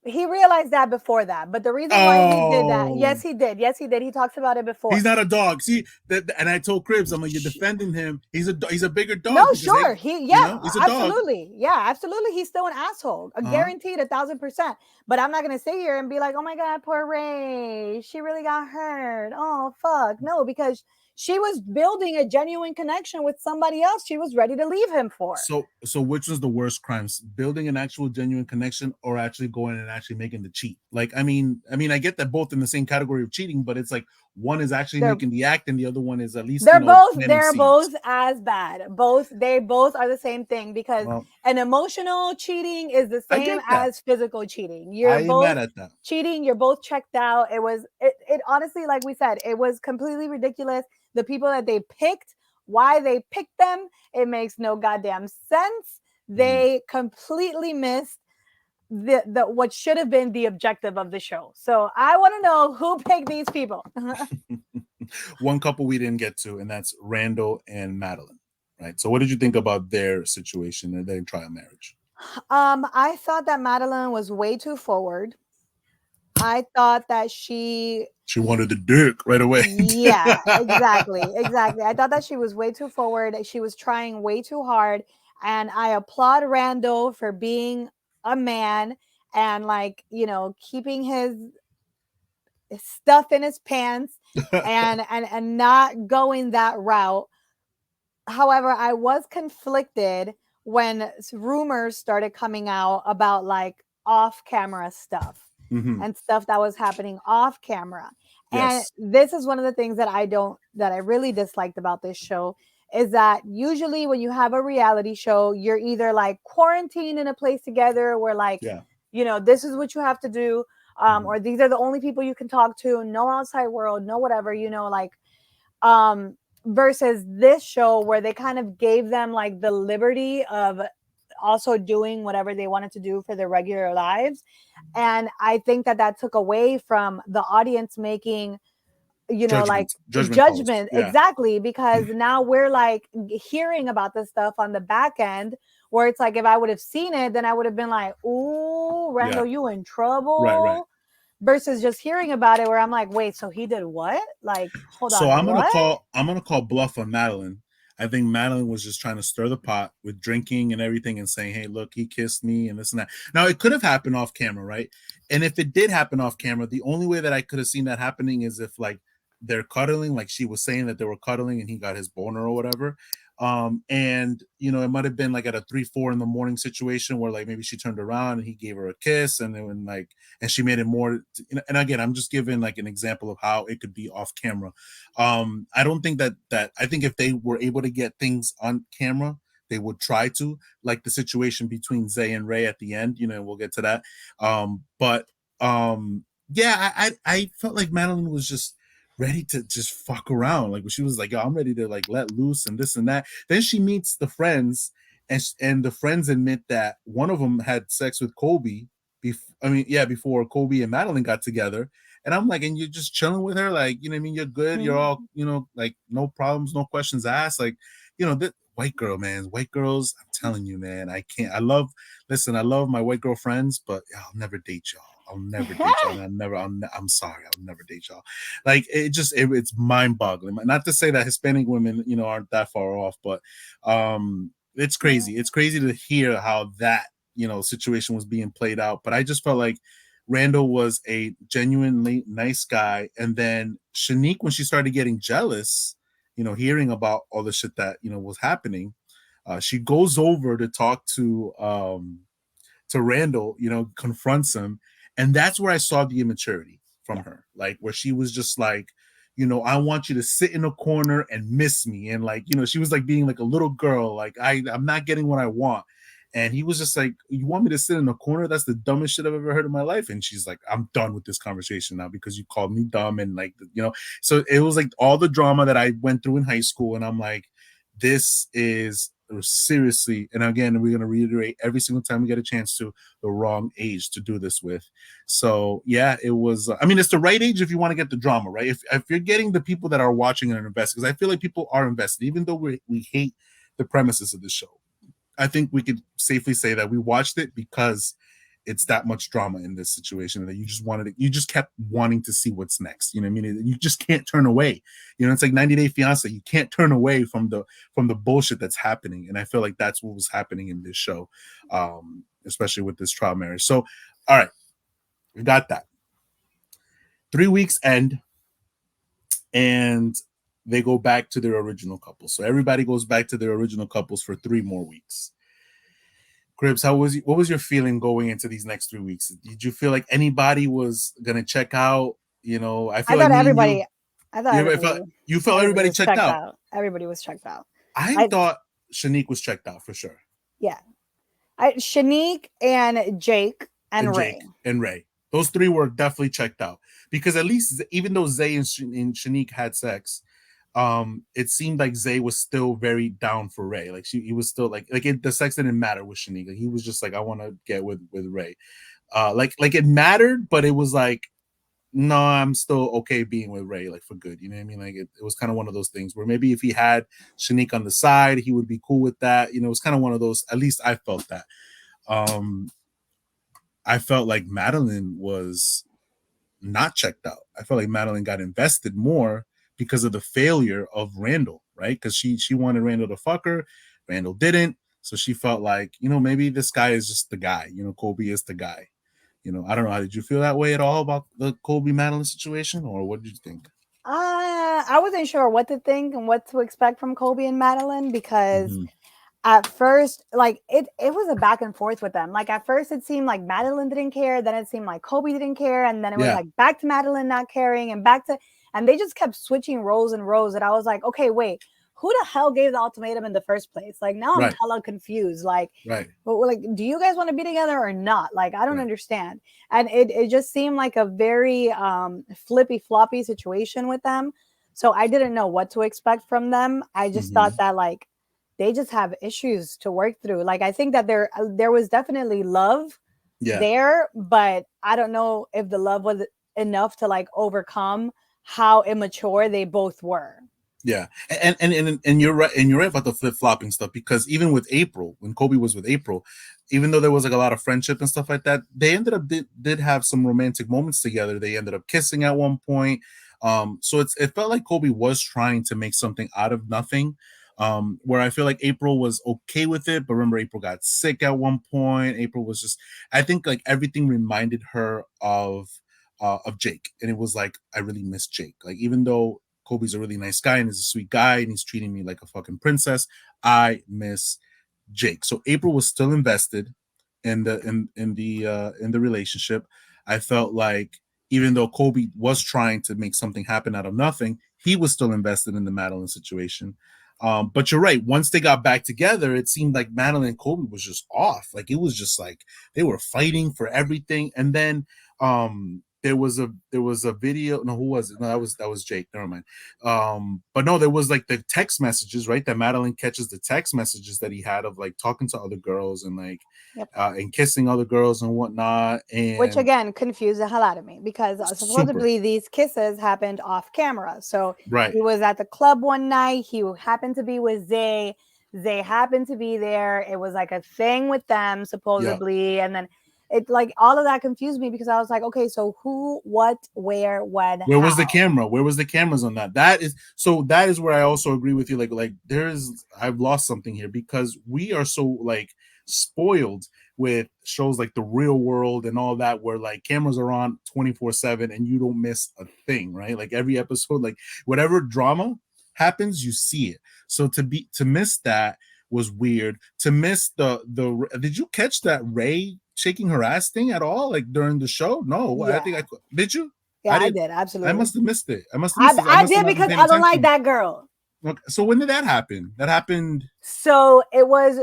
He realized that before that, but the reason why he did that, Oh, yes, he did. Yes, he did. He talks about it before. he's not a dog. See that, and I told Cribs, I'm like, you're defending him. He's a bigger No, dog because hey, sure. Yeah, he's a dog. absolutely. Yeah, absolutely. He's still an asshole. A Uh huh. guaranteed 1,000%. But I'm not gonna sit here and be like, oh my God, poor Ray. She really got hurt. Oh fuck. No, because she was building a genuine connection with somebody else she was ready to leave him for. So which was the worst crimes? Building an actual genuine connection or actually going and actually making the cheat? Like, I mean, I get that both in the same category of cheating, but it's like one is actually They're making the act and the other one is at least, they're both planting they're seeds. both as bad. They both are the same thing because Well, an emotional cheating is the I same get that. as physical cheating. You're I ain't both mad at that. cheating, you're both checked out. It honestly, like we said, it was completely ridiculous. The people that they picked, why they picked them, it makes no goddamn sense. Mhm. They completely missed the what should have been the objective of the show. So I want to know who picked these people. One couple we didn't get to, and that's Randall and Madeline. Right. So, what did you think about their situation and their trial marriage? I thought that Madeline was way too forward. I thought that She wanted the dick right away. yeah, exactly, exactly. I thought that she was way too forward. She was trying way too hard. And I applaud Randall for being a man and, like, keeping his stuff in his pants and not going that route. However, I was conflicted when rumors started coming out about, like, off camera stuff Hmm. and stuff that was happening off camera. And Yes. this is one of the things that I really disliked about this show is that usually when you have a reality show, you're either like quarantined in a place together where, like, Yeah. this is what you have to do, Hmm. or these are the only people you can talk to, no outside world, no whatever, like, um versus this show where they kind of gave them like the liberty of also doing whatever they wanted to do for their regular lives. And I think that that took away from the audience making, like, Judgment calls. judgment. Yeah. Exactly, because now we're like hearing about this stuff on the back end, where it's like if I would have seen it, then I would have been like, ooh, Yeah. Randall, you in Right. Right. trouble, versus just hearing about it where I'm like, wait, so he did what? Like, hold So on, what? I'm gonna call bluff on Madeline. I think Madeline was just trying to stir the pot with drinking and everything and saying, "Hey, look, he kissed me and this and that." Now it could have happened off camera, right? And if it did happen off camera, the only way that I could have seen that happening is if like they're cuddling, like she was saying that they were cuddling and he got his boner or whatever. And it might have been like at a 3, 4 in the morning situation where like maybe she turned around and he gave her a kiss and then like and she made it more. And again, I'm just giving like an example of how it could be off camera. I don't think that I think if they were able to get things on camera, they would try to, like the situation between Zay and Ray at the end. We'll get to that. But yeah, I felt like Madeline was just ready to just fuck around. Like she was like, "Yo, I'm ready to like let loose and this and that." Then she meets the friends, and the friends admit that one of them had sex with Kobe. Before Kobe and Madeline got together. And I'm like, and you're just chilling with her, like, you know what I mean? You're good. You're all, like no problems, no questions asked. Like, that white girl, man, white girls, I'm telling you, man, I can't. Listen, I love my white girl friends, but I'll never date y'all. I'll never date y'all. And I'm sorry. I'll never date y'all. Like, it's mind boggling. Not to say that Hispanic women, aren't that far off, but it's crazy. It's crazy to hear how that, situation was being played out. But I just felt like Randall was a genuinely nice guy. And then Shanique, when she started getting jealous, hearing about all the shit that, was happening, she goes over to talk to Randall, confronts him. And that's where I saw the immaturity from Yeah. her, like where she was just like, I want you to sit in a corner and miss me. And like, she was like being like a little girl, like I'm not getting what I want. And he was just like, "You want me to sit in a corner? That's the dumbest shit I've ever heard in my life." And she's like, "I'm done with this conversation now because you called me dumb." And like, so it was like all the drama that I went through in high school. And I'm like, this is were seriously, and again, we're going to reiterate every single time we get a chance to, the wrong age to do this with. So yeah, it was. I mean, it's the right age if you want to get the drama, right? If you're getting the people that are watching and are invested, because I feel like people are invested, even though we hate the premises of the show. I think we could safely say that we watched it because it's that much drama in this situation that you just wanted it, you just kept wanting to see what's next. You know what I mean? You just can't turn away. You know, it's like 90 Day Fiance. You can't turn away from the bullshit that's happening. And I feel like that's what was happening in this show, especially with this trial marriage. So, all right, we got that. 3 weeks end, and they go back to their original couple. So everybody goes back to their original couples for 3 more weeks. Cribs, what was your feeling going into these next 3 weeks? Did you feel like anybody was gonna check out? You know, I I feel like thought me and everybody, I thought everybody, you felt everybody everybody was checked checked out. out. Everybody was checked out. I I thought Shanique was checked out for sure, yeah, Shanique and Jake and and Jake Ray. and Ray. Those three were definitely checked out because at least even though Zay and Shanique had sex, it seemed like Zay was still very down for Ray. Like he was still the sex didn't matter with Shanique. Like, he was just like, I want to get with Ray. Like it mattered, but it was like, no, I'm still okay being with Ray, like for good. You know what I mean? Like it was kind of one of those things where maybe if he had Shanique on the side, he would be cool with that. You know, it was kind of one of those. At least I felt that. Um, I felt like Madeline was not checked out. I felt like Madeline got invested more because of the failure of Randall, right? Because she wanted Randall to fuck her, Randall didn't, so she felt like, you know, maybe this guy is just the guy. You know, Colby is the guy. You know, I don't know. How did you feel that way at all about the Colby Madeline situation, or what did you think? I wasn't sure what to think and what to expect from Colby and Madeline because Mm-hmm. at first, like it was a back and forth with them. Like at first it seemed like Madeline didn't care, then it seemed like Colby didn't care, and then it was Yeah, like back to Madeline not caring and back to, and they just kept switching roles and roles, and I was like, okay, wait, who the hell gave the ultimatum in the first place? Like now I'm right, hella confused. Like, right, but like, do you guys want to be together or not? Like, I don't right. understand. And it just seemed like a very flippy floppy situation with them. So I didn't know what to expect from them. I just thought Mm-hmm. that like they just have issues to work through. Like I think that there was definitely love Yeah. there, but I don't know if the love was enough to like overcome how immature they both were. Yeah, and you're right about the flip flopping stuff because even with April, when Kobe was with April, even though there was like a lot of friendship and stuff like that, they ended up did have some romantic moments together. They ended up kissing at one point. So it felt like Kobe was trying to make something out of nothing. Where I feel like April was okay with it, but remember April got sick at one point. April was just, I think like everything reminded her of Jake, and it was like I really miss Jake. Like even though Kobe's a really nice guy and is a sweet guy and he's treating me like a fucking princess, I miss Jake. So April was still invested in the relationship. I felt like even though Kobe was trying to make something happen out of nothing, he was still invested in the Madeline situation. But you're right. Once they got back together, it seemed like Madeline and Kobe was just off. Like it was just like they were fighting for everything. And then there was a video. No, who was it? No, that was Jake. Never mind. But no, there was like the text messages, right? That Madeline catches the text messages that he had of like talking to other girls and like Yep. and kissing other girls and whatnot. Which And again confused the hell out of me because super supposedly these kisses happened off camera. So right. he was at the club one night. He happened to be with Zay. Zay happened to be there. It was like a thing with them Yeah. supposedly, and then it like all of that confused me because I was like, okay, so who, what, where, when, Where was the how? camera? Where was the cameras on that? That is where I also agree with you. Like there's I've lost something here because we are so like spoiled with shows like The Real World and all that, where like cameras are on 24/7 and you don't miss a thing, right? Like every episode, like whatever drama happens, you see it. So to miss that was weird. To miss the did you catch that Ray shaking her ass thing at all? Like during the show? No, I Yeah, think I did you? yeah, I I did. did I absolutely. must have missed it. I must have missed it. I I must have did not been because paying I don't like attention. that girl. Okay. So when did that happen? That happened. So it was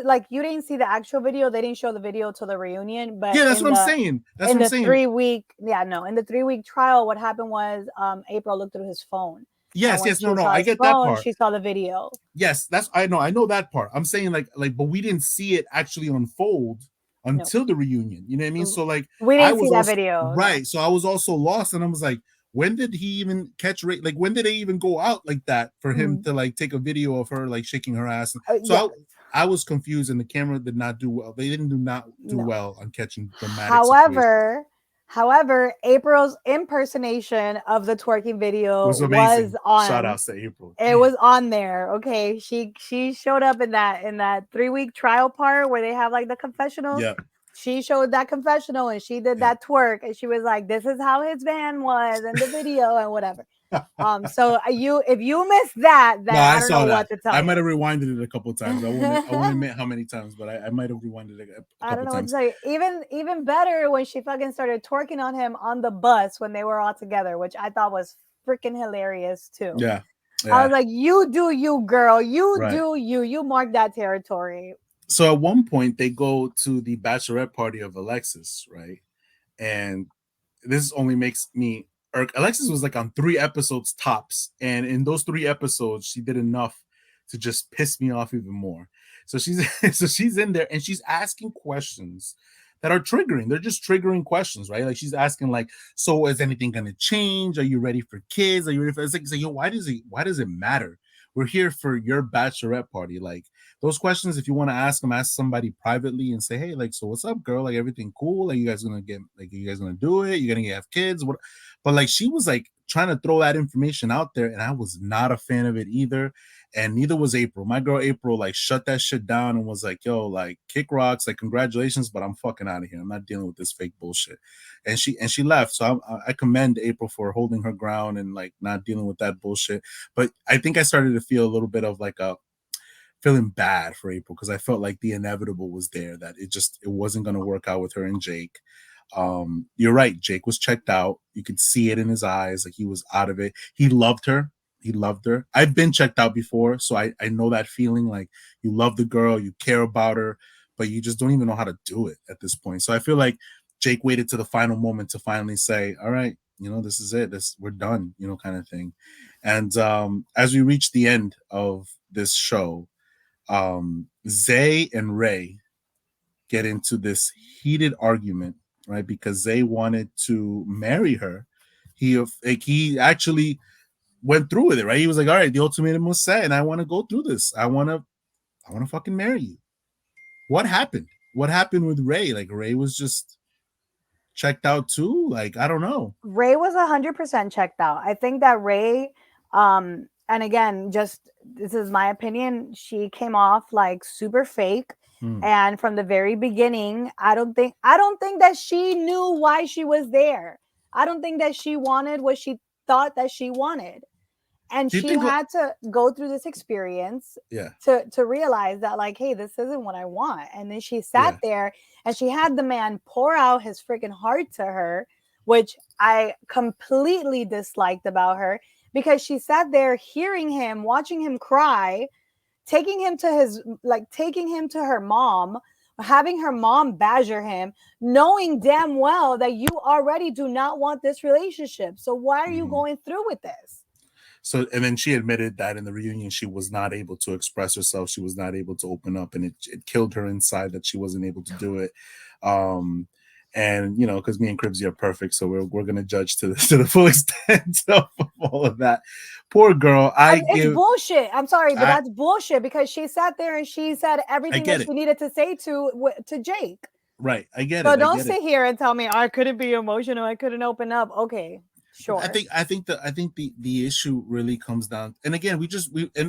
like you didn't see the actual video. They didn't show the video till the reunion, but Yeah, that's what I'm saying. That's in what I'm the saying. 3 week, yeah, no, in the 3 week trial, what happened was April looked through his phone And Yes, when yes, no, she no, saw I his get that phone, part. she saw the video. Yes, that's I know that part. I'm saying but we didn't see it actually unfold No, until the reunion. You know what I mean? So like we I didn't see was that also video. No. right. So I was also lost, and I was like, when did he even catch Ray? Like when did they even go out like that for him Mm, to like take a video of her like shaking her ass? So yes. I was confused, and the camera did not do well. They didn't do not do No. well on catching dramatic situations. However, however, April's impersonation of the twerking It video was was amazing. Shout on. outs to April. It Damn. was on there. Okay, she showed up in that 3 week trial part where they have like the confessional. Yeah. She showed that confessional and she did Yeah. that twerk and she was like, "This is how his van was in the video and whatever." So you if you missed that, No, then I I don't know saw what that. to tell I might you. have rewinded it a couple of times. I won't admit how many times, but I might have rewinded it a I don't couple know of what to times. tell you. Even better when she fucking started twerking on him on the bus when they were all together, which I thought was freaking hilarious too. Yeah. I Yeah. was like, "You do you, girl. You Right. do you. You mark that territory." So at one point they go to the bachelorette party of Alexis, right? And this only makes me irk. Alexis was like on 3 episodes tops, and in those 3 episodes, she did enough to just piss me off even more. So she's so she's in there and she's asking questions that are triggering. They're just triggering questions, right? Like she's asking, like, so is anything gonna change? Are you ready for kids? Are you ready for it's like yo, why does it matter? We're here for your bachelorette party. Like those questions, if you want to ask them, ask somebody privately and say, hey, like, so what's up, girl? Like everything cool? Like you guys gonna get like you guys gonna do it? You gonna have kids? What but like she was like trying to throw that information out there, and I was not a fan of it either. And neither was April. My girl April like shut that shit down and was like, yo, like kick rocks, like congratulations, but I'm fucking out of here. I'm not dealing with this fake bullshit. And she left. So I commend April for holding her ground and like not dealing with that bullshit. But I think I started to feel a little bit of like a feeling bad for April because I felt like the inevitable was there that it wasn't going to work out with her and Jake. You're right. Jake was checked out. You could see it in his eyes, like he was out of it. He loved her. He loved her. I've been checked out before, so I know that feeling. Like you love the girl, you care about her, but you just don't even know how to do it at this point. So I feel like Jake waited to the final moment to finally say, "All right, this is it. This we're done," kind of thing. And as we reach the end of this show, Zay and Ray get into this heated argument, right? Because Zay wanted to marry her. He actually went through with it, right? He was like, "All right, the ultimatum was set, and I want to go through this. I want to fucking marry you." What happened? What happened with Ray? Like Ray was just checked out too. Like I don't know. Ray was 100% checked out. I think that Ray, and again, just this is my opinion, she came off like super fake. Hmm. And from the very beginning, I don't think that she knew why she was there. I don't think that she wanted what she thought that she wanted. And Do you she think? had to go through this experience Yeah, to realize that, like, hey, this isn't what I want. And then she sat yeah. there and she had the man pour out his freaking heart to her, which I completely disliked about her, because she sat there hearing him, watching him cry, taking him to her mom, having her mom badger him, knowing damn well that you already do not want this relationship, so why are you Mhm. going through with this? So, and then she admitted that in the reunion, she was not able to express herself. She was not able to open up, and it killed her inside that she wasn't able to do it. Um, and because me and Cribsy are perfect, so we're gonna judge to to the full extent of all of that. Poor girl. It's bullshit. I'm sorry, but I that's bullshit because she sat there and she said I everything that get it. she needed to say to Jake. Right. I get So it. I don't get it. sit here and tell me I couldn't be emotional, I couldn't open up. Okay, I sure. think I think the I think the issue really comes down, and again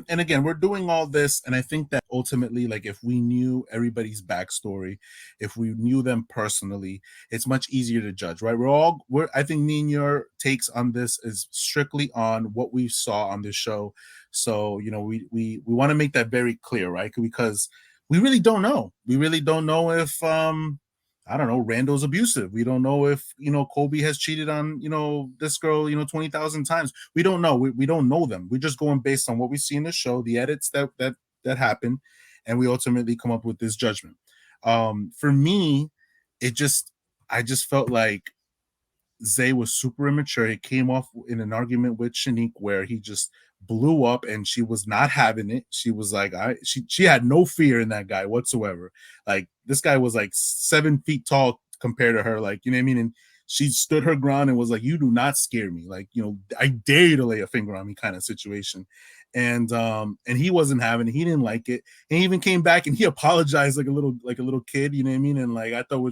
and again we're doing all this, and I think that ultimately, like, if we knew everybody's backstory, if we knew them personally, it's much easier to judge, right? We're I think me and your takes on this is strictly on what we saw on this show. So we want to make that very clear, right? Because we really don't know. We really don't know if I don't know, Randall's abusive. We don't know if, Kobe has cheated on, this girl, 20,000 times. We don't know. We don't know them. We're just going based on what we see in the show, the edits that happen, and we ultimately come up with this judgment. For me, it just I just felt like Zay was super immature. He came off in an argument with Shanique where he just blew up and she was not having it. She was like, she had no fear in that guy whatsoever. Like this guy was like 7 feet tall compared to her, like, you know what I mean? And she stood her ground and was like, you do not scare me. Like, you know, I dare you to lay a finger on me kind of situation. And he wasn't having it. He didn't like it. And he even came back and he apologized like a little kid, you know what I mean? And like I thought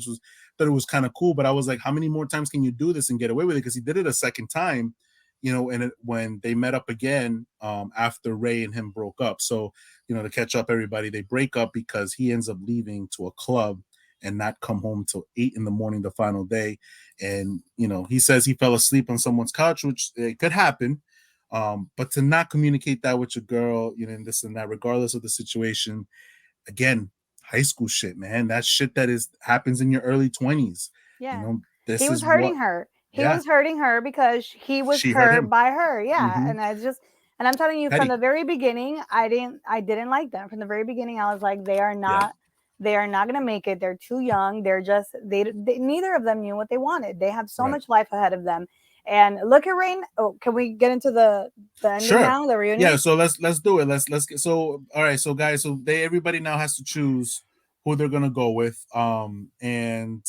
it was kind of cool, but I was like, how many more times can you do this and get away with it? Because he did it a second time, you know, and when they met up again after Ray and him broke up. So, you know, to catch up everybody, they break up because he ends up leaving to a club and not come home till 8 in the morning the final day. And, you know, he says he fell asleep on someone's couch, which it could happen. But to not communicate that with your girl, you know, and this and that, regardless of the situation, again, high school shit, man. That shit that is happens in your early 20s. You Yeah. know, He this was is what, hurting her. He yeah, was hurting her because he was she hurt hurt him. by her. Yeah. Mm-hmm. And I'm telling you from Petty. the very beginning, I didn't like them. From the very beginning, I was like, Yeah, they are not going to make it. They're too young. They neither of them knew what they wanted. They have so right. much life ahead of them. And look at Rain. Oh, can we get into the ending Sure. now, the Yeah, reunion? so let's do it. Let's get so all right, so guys, so they everybody now has to choose who they're gonna go with. And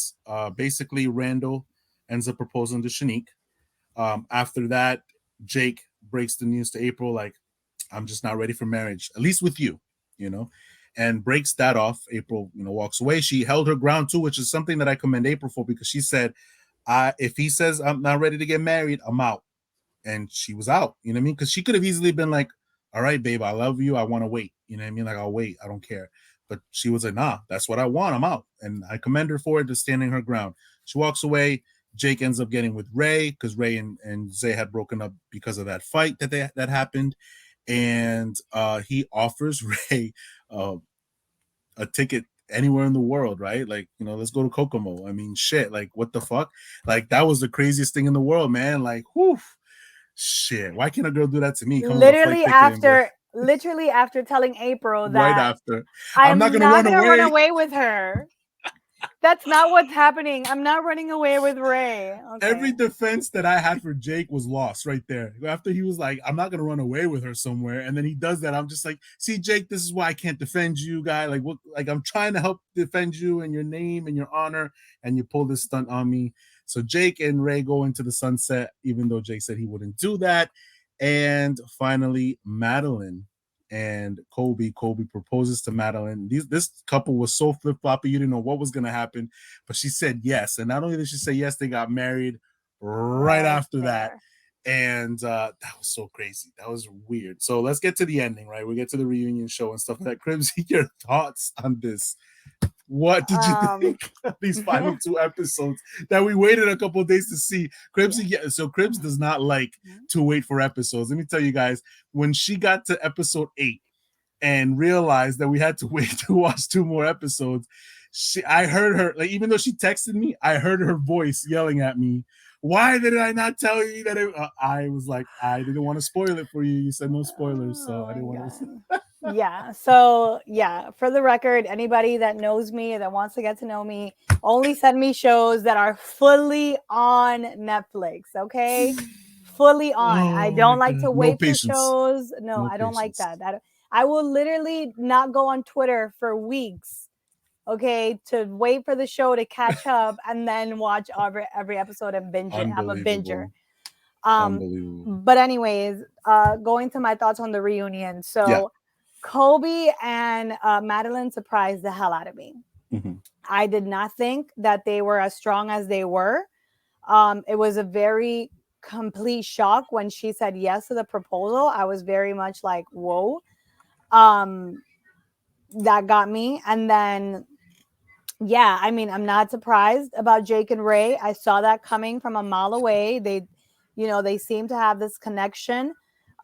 basically Randall ends up proposing to Shanique. After that, Jake breaks the news to April, like, I'm just not ready for marriage, at least with you, you know, and breaks that off. April, you know, walks away. She held her ground too, which is something that I commend April for because she said, if he says I'm not ready to get married, I'm out. And she was out, you know what I mean? Because she could have easily been like, all right, babe, I love you. I want to wait. You know what I mean? Like, I'll wait. I don't care. But she was like, nah, that's what I want. I'm out. And I commend her for it, to standing her ground. She walks away. Jake ends up getting with Ray because Ray and Zay had broken up because of that fight that happened. And he offers Ray uh, a ticket anywhere in the world, right? Like, you know, let's go to Kokomo. I mean, shit, like, what the fuck? Like, that was the craziest thing in the world, man. Like, whew, shit. Why can't a girl do that to me? Come with a flight ticket and be Literally after telling April right that after. I'm not I'm gonna not run going to run away. away with her. That's not what's happening. I'm not running away with Ray. Okay. Every defense that I had for Jake was lost right there. After he was like, I'm not gonna run away with her somewhere, and then he does that. I'm just like, see, Jake, this is why I can't defend you, guy. Like, what? Like, I'm trying to help defend you and your name and your honor, and you pull this stunt on me. So Jake and Ray go into the sunset, even though Jake said he wouldn't do that. And finally, Madeline and Kobe. Kobe proposes to Madeline. This couple was so flip floppy, you didn't know what was gonna happen, but she said yes. And not only did she say yes, they got married right Right after that. there. And that was so crazy. That was weird. So let's get to the ending, right? We get to the reunion show and stuff like that. Cribsy, your thoughts on this? What did you Um, think of these final 2 episodes that we waited a couple of days to see? Cribsy, yeah, so Cribs does not like to wait for episodes. Let me tell you guys, when she got to episode 8 and realized that we had to wait to watch 2 more episodes, I heard her, like, even though she texted me, I heard her voice yelling at me. Why did I not tell you that I was like, I didn't want to spoil it for you. You said no spoilers, so oh I my didn't want to. god. Yeah. So yeah, for the record, anybody that knows me that wants to get to know me, only send me shows that are fully on Netflix. Okay. Fully on. I Oh my don't like god, to no wait for patience, shows. No, no I don't like patience. that. That I will literally not go on Twitter for weeks, okay, to wait for the show to catch up and then watch every episode and binge it. I'm a binger. Unbelievable, Um, unbelievable. but anyways, going to my thoughts on the reunion. Yeah. So Kobe and Madeline surprised the hell out of me. Mhm. I did not think that they were as strong as they were. It was a very complete shock when she said yes to the proposal. I was very much like, whoa. Um, that got me. And then yeah, I mean, I'm not surprised about Jake and Ray. I saw that coming from a mile away. They seem to have this connection.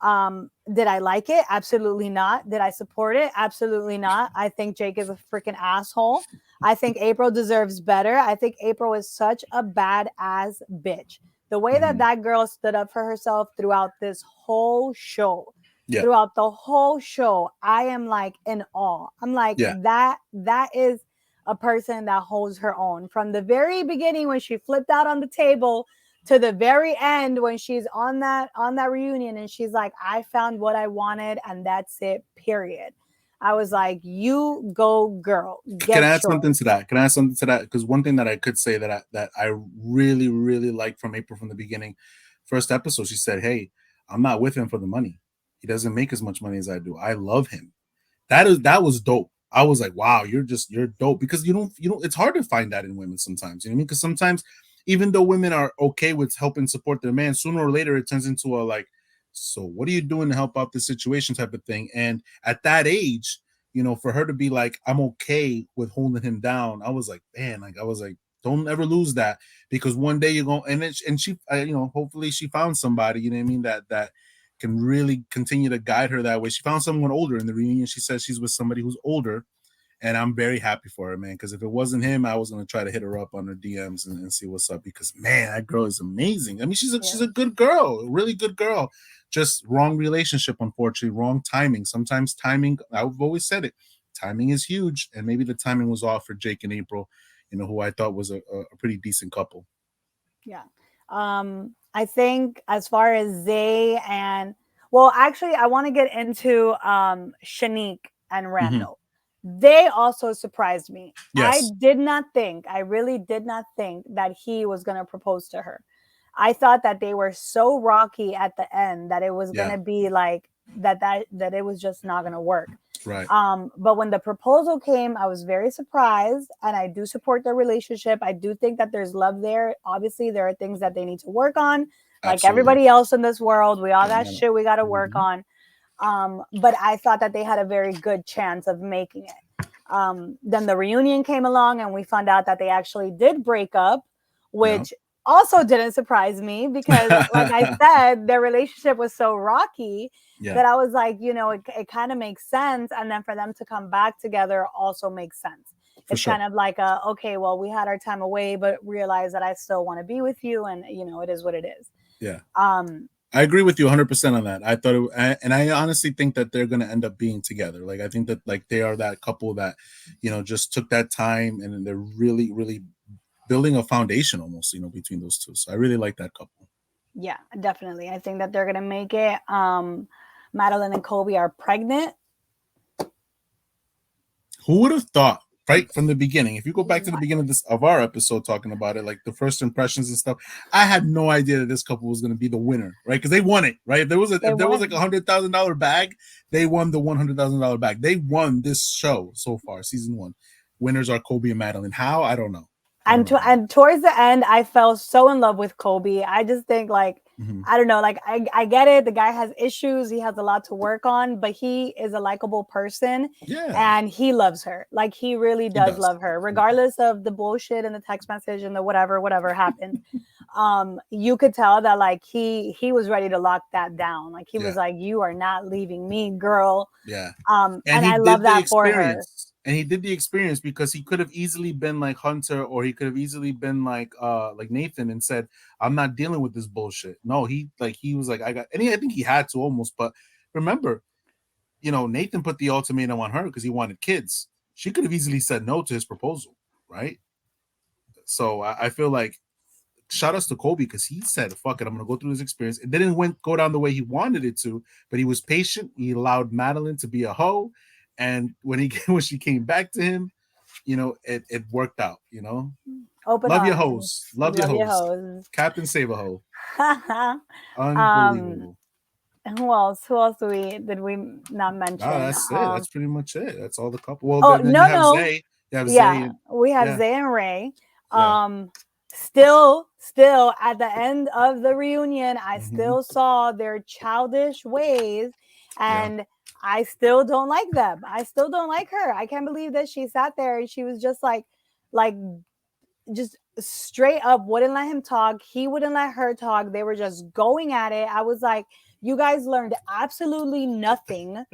Did I like it? Absolutely not. Did I support it? Absolutely not. I think Jake is a freaking asshole. I think April deserves better. I think April is such a badass bitch. The way that Mhm. that girl stood up for herself Yeah. throughout the whole show, I am like in awe. I'm like, Yeah. that is a person that holds her own from the very beginning when she flipped out on the table to the very end when she's on that reunion and she's like, I found what I wanted and that's it, period. I was like, you go girl, Can I get add something yours. to that? Can I add something to that? Because one thing that I could say that I really really liked from April from the beginning, first episode, she said, "Hey, I'm not with him for the money. He doesn't make as much money as I do. I love him." That was dope. I was like, wow, you're dope because you don't. It's hard to find that in women sometimes. You know what I mean? Because sometimes, even though women are okay with helping support their man, sooner or later it turns into a like, so what are you doing to help out the situation type of thing. And at that age, for her to be like, I'm okay with holding him down, I was like, man, like I was like, don't ever lose that because one day you're going and she, hopefully she found somebody, you know what I mean, that can really continue to guide her that way. She found someone older in the reunion. She says she's with somebody who's older, and I'm very happy for her, man. Because if it wasn't him, I was gonna try to hit her up on her DMs and see what's up. Because man, that girl is amazing. I mean, she's a Yeah. good girl, a really good girl. Just wrong relationship, unfortunately, wrong timing. Sometimes timing. I've always said it. Timing is huge, and maybe the timing was off for Jake and April. Who I thought was a pretty decent couple. Yeah. I think as far as Zay and, well, actually, I want to get into Shanique and Mm-hmm. Randall. They also surprised me. Yes. I really did not think that he was going to propose to her. I thought that they were so rocky at the end that it was going Yeah. to be like that it was just not going to work. Right. But when the proposal came, I was very surprised, and I do support their relationship. I do think that there's love there. Obviously, there are things that they need to work on, like Absolutely. everybody else in this world. We all Yeah, got man. shit we got to work Mm-hmm. on. But I thought that they had a very good chance of making it. Then the reunion came along, and we found out that they actually did break up, Yeah. which also didn't surprise me because, like I said, their relationship was so rocky Yeah, that I was like, it kind of makes sense. And then for them to come back together also makes sense. for It's sure. kind of like, okay, well, we had our time away, but realize that I still want to be with you. And, it is what it is. Yeah. Um, I agree with you 100% on that. I thought and I honestly think that they're going to end up being together. Like I think that like they are that couple that just took that time and they're really really building a foundation almost, between those two. So I really like that couple. yeah, definitely. I think that they're going to make it. Madeline and Kobe are pregnant. Who would have thought, right from the beginning? If you go back to the What? beginning of our episode talking about it, like the first impressions and stuff, I had no idea that this couple was going to be the winner, right? Because they won it, right? They If there was like won. $100,000 bag, they won the $100,000 bag. They won this show so far, season one. Winners are Kobe and Madeline. How? I don't know. I don't And know how. towards the end, I fell so in love with Kobe. I just think like, Mm-hmm. I don't know, like I get it. The guy has issues. He has a lot to work on, but he is a likable person Yeah, and he loves her. Like he really he does does. love her, He does. regardless of the bullshit and the text message and the whatever happened. You could tell that like he was ready to lock that down. Like he was Yeah, like, you are not leaving me, girl. yeah. And And he I love did the that for her. experience. And he did the experience because he could have easily been like Hunter, or he could have easily been like Nathan and said, I'm not dealing with this bullshit. No, he was like, I got, and I think he had to almost, but remember, Nathan put the ultimatum on her because he wanted kids. She could have easily said no to his proposal, right? So I feel like shout outs to Kobe because he said, fuck it, I'm gonna go through this experience. It didn't go down the way he wanted it to, but he was patient. He allowed Madeline to be a hoe. And when he when she came back to him, it worked out, Open Love your arms. host. Love your Love your host. hoes. Captain Save a Hoe. um Unbelievable. who else did we not Ah, mention? that's it. That's pretty much it. That's all the couple. Well, Oh, then you no, have no. Zay. You have Zay. Yeah, And, we have yeah. Zay and Ray. Yeah. Still at the end of the reunion, I Hmm. still saw their childish ways, Yeah. and I still don't like them. I still don't like her. I can't believe that she sat there and she was just like just straight up wouldn't let him talk. He wouldn't let her talk. They were just going at it. I was like, you guys learned absolutely nothing.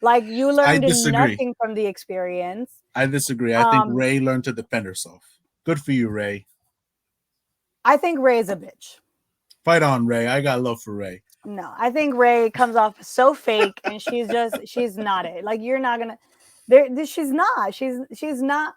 Like you I learned disagree. nothing from the experience. I disagree. I think Um, Ray learned to defend herself. Good for you, Ray. I think Ray is a bitch. Fight on, Ray. I got love for Ray. No, I think Ray comes off so fake, and she's not it. Like you're not gonna. She's not. She's not.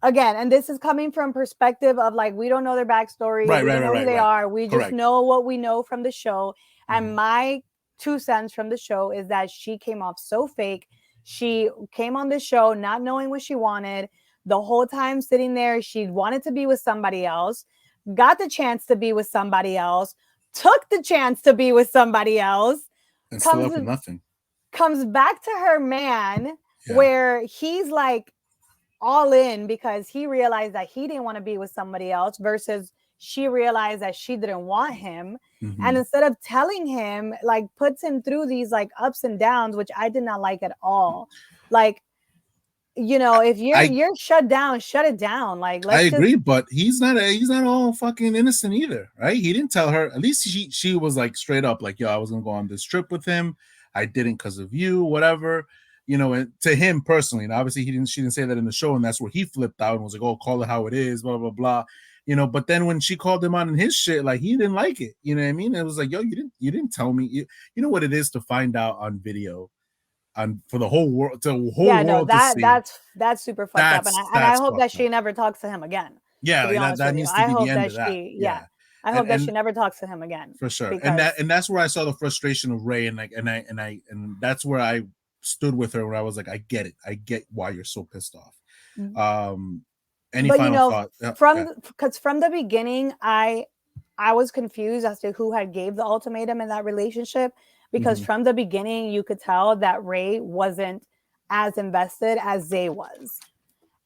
again, and this is coming from perspective of like we don't know their backstory, Right, we right, don't right, know who right, they right. are, we just Correct. know what we know from the show. And Hmm. my 2 cents from the show is that she came off so fake. She came on the show not knowing what she wanted. The whole time sitting there, she wanted to be with somebody else, got the chance to be with somebody else, took the chance to be with somebody else, And still up with comes nothing. comes back to her man Yeah. where he's like all in because he realized that he didn't want to be with somebody else versus she realized that she didn't want him. And Hmm. instead of telling him, like puts him through these like ups and downs, which I did not like at all. Like, if you're I you're shut down, shut it down. Like, I let's just agree, but he's not all fucking innocent either, right? He didn't tell her. At least she was like straight up, like, yo, I was gonna go on this trip with him. I didn't because of you, whatever. And to him personally, and obviously she didn't say that in the show, and that's where he flipped out and was like, oh, call it how it is, blah blah blah. But then when she called him on in his shit, like he didn't like it. You know what I mean? It was like, yo, you didn't tell me. You know what it is to find out on video, on for the whole world, to the whole yeah, no, world to that see. that's super fucked up. And I That's and I that's hope that fucked up. she never talks to him again, Yeah, to be like that honest that with you. needs to I be the hope end that of that. she yeah. Yeah. I And hope that and she never talks to him again for sure. And because that's where I saw the frustration of Ray, and like and that's where I stood with her, where I was like, I get it. I get why you're so pissed off. Um any but final thought? Yeah. from because from the beginning I was confused as to who had gave the ultimatum in that relationship because Hmm. from the beginning you could tell that Ray wasn't as invested as Zay was.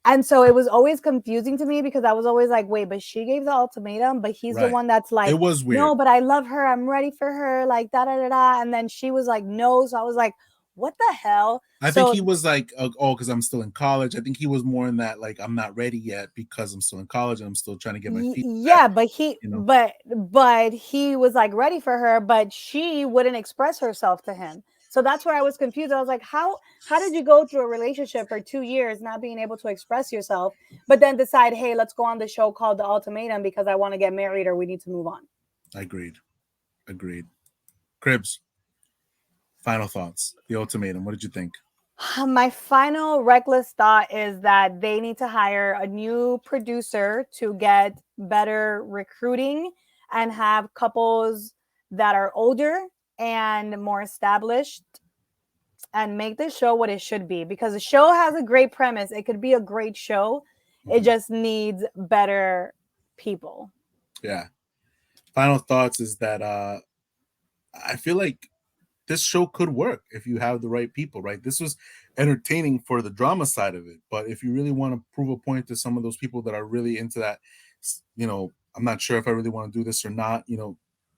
And so it was always confusing to me because I was always like, wait, but she gave the ultimatum, but he's the Right. one that's It like, was no, weird. but I love her. I'm ready for her. Like, da da da da. And then she was like, no. So I was like, what the hell? I think So, he was like, oh, because I'm still in college. I think he was more in that, like, I'm not ready yet because I'm still in college and I'm still trying to get my feet wet. yeah, but he, You know, but he was like ready for her, but she wouldn't express herself to him. So that's where I was confused. I was like, how did you go through a relationship for 2 years not being able to express yourself, but then decide, hey, let's go on the show called The Ultimatum because I want to get married or we need to move on. agreed. Agreed. Cribs, final thoughts. The ultimatum. What did you think? My final reckless thought is that they need to hire a new producer to get better recruiting and have couples that are older and more established and make the show what it should be because the show has a great premise. It could be a great show. It Mhm. just needs better people. Yeah. Final thoughts is that I feel like this show could work if you have the right people, right? This was entertaining for the drama side of it, but if you really want to prove a point to some of those people that are really into that, I'm not sure if I really want to do this or not.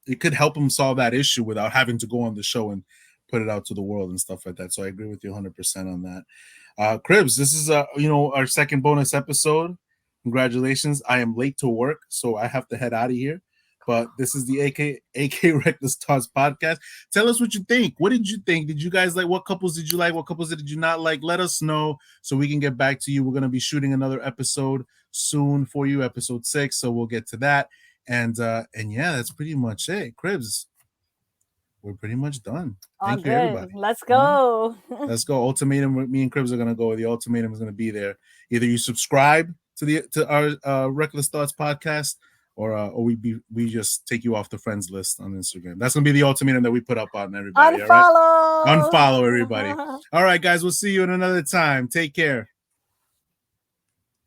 It could help them solve that issue without having to go on the show and put it out to the world and stuff like that. So I agree with you 100% on that. Cribs, this is our second bonus episode. Congratulations! I am late to work, so I have to head out of here. But this is the AK Reckless Thoughts podcast. Tell us what you think. What did you think? Did you guys like? What couples did you like? What couples did you not like? Let us know so we can get back to you. We're gonna be shooting another episode soon for you, episode 6. So we'll get to that. And yeah, that's pretty much it. Cribs, we're pretty much done. All Thank you, good. everybody. Let's Uh, go. let's go. Ultimatum. Me and Cribs are gonna go. The ultimatum is gonna be there. Either you subscribe to our Reckless Thoughts podcast, or we just take you off the friends list on Instagram. That's gonna be the ultimatum that we put up on everybody. All right, Unfollow. unfollow everybody. All right, guys. We'll see you in another time. Take care.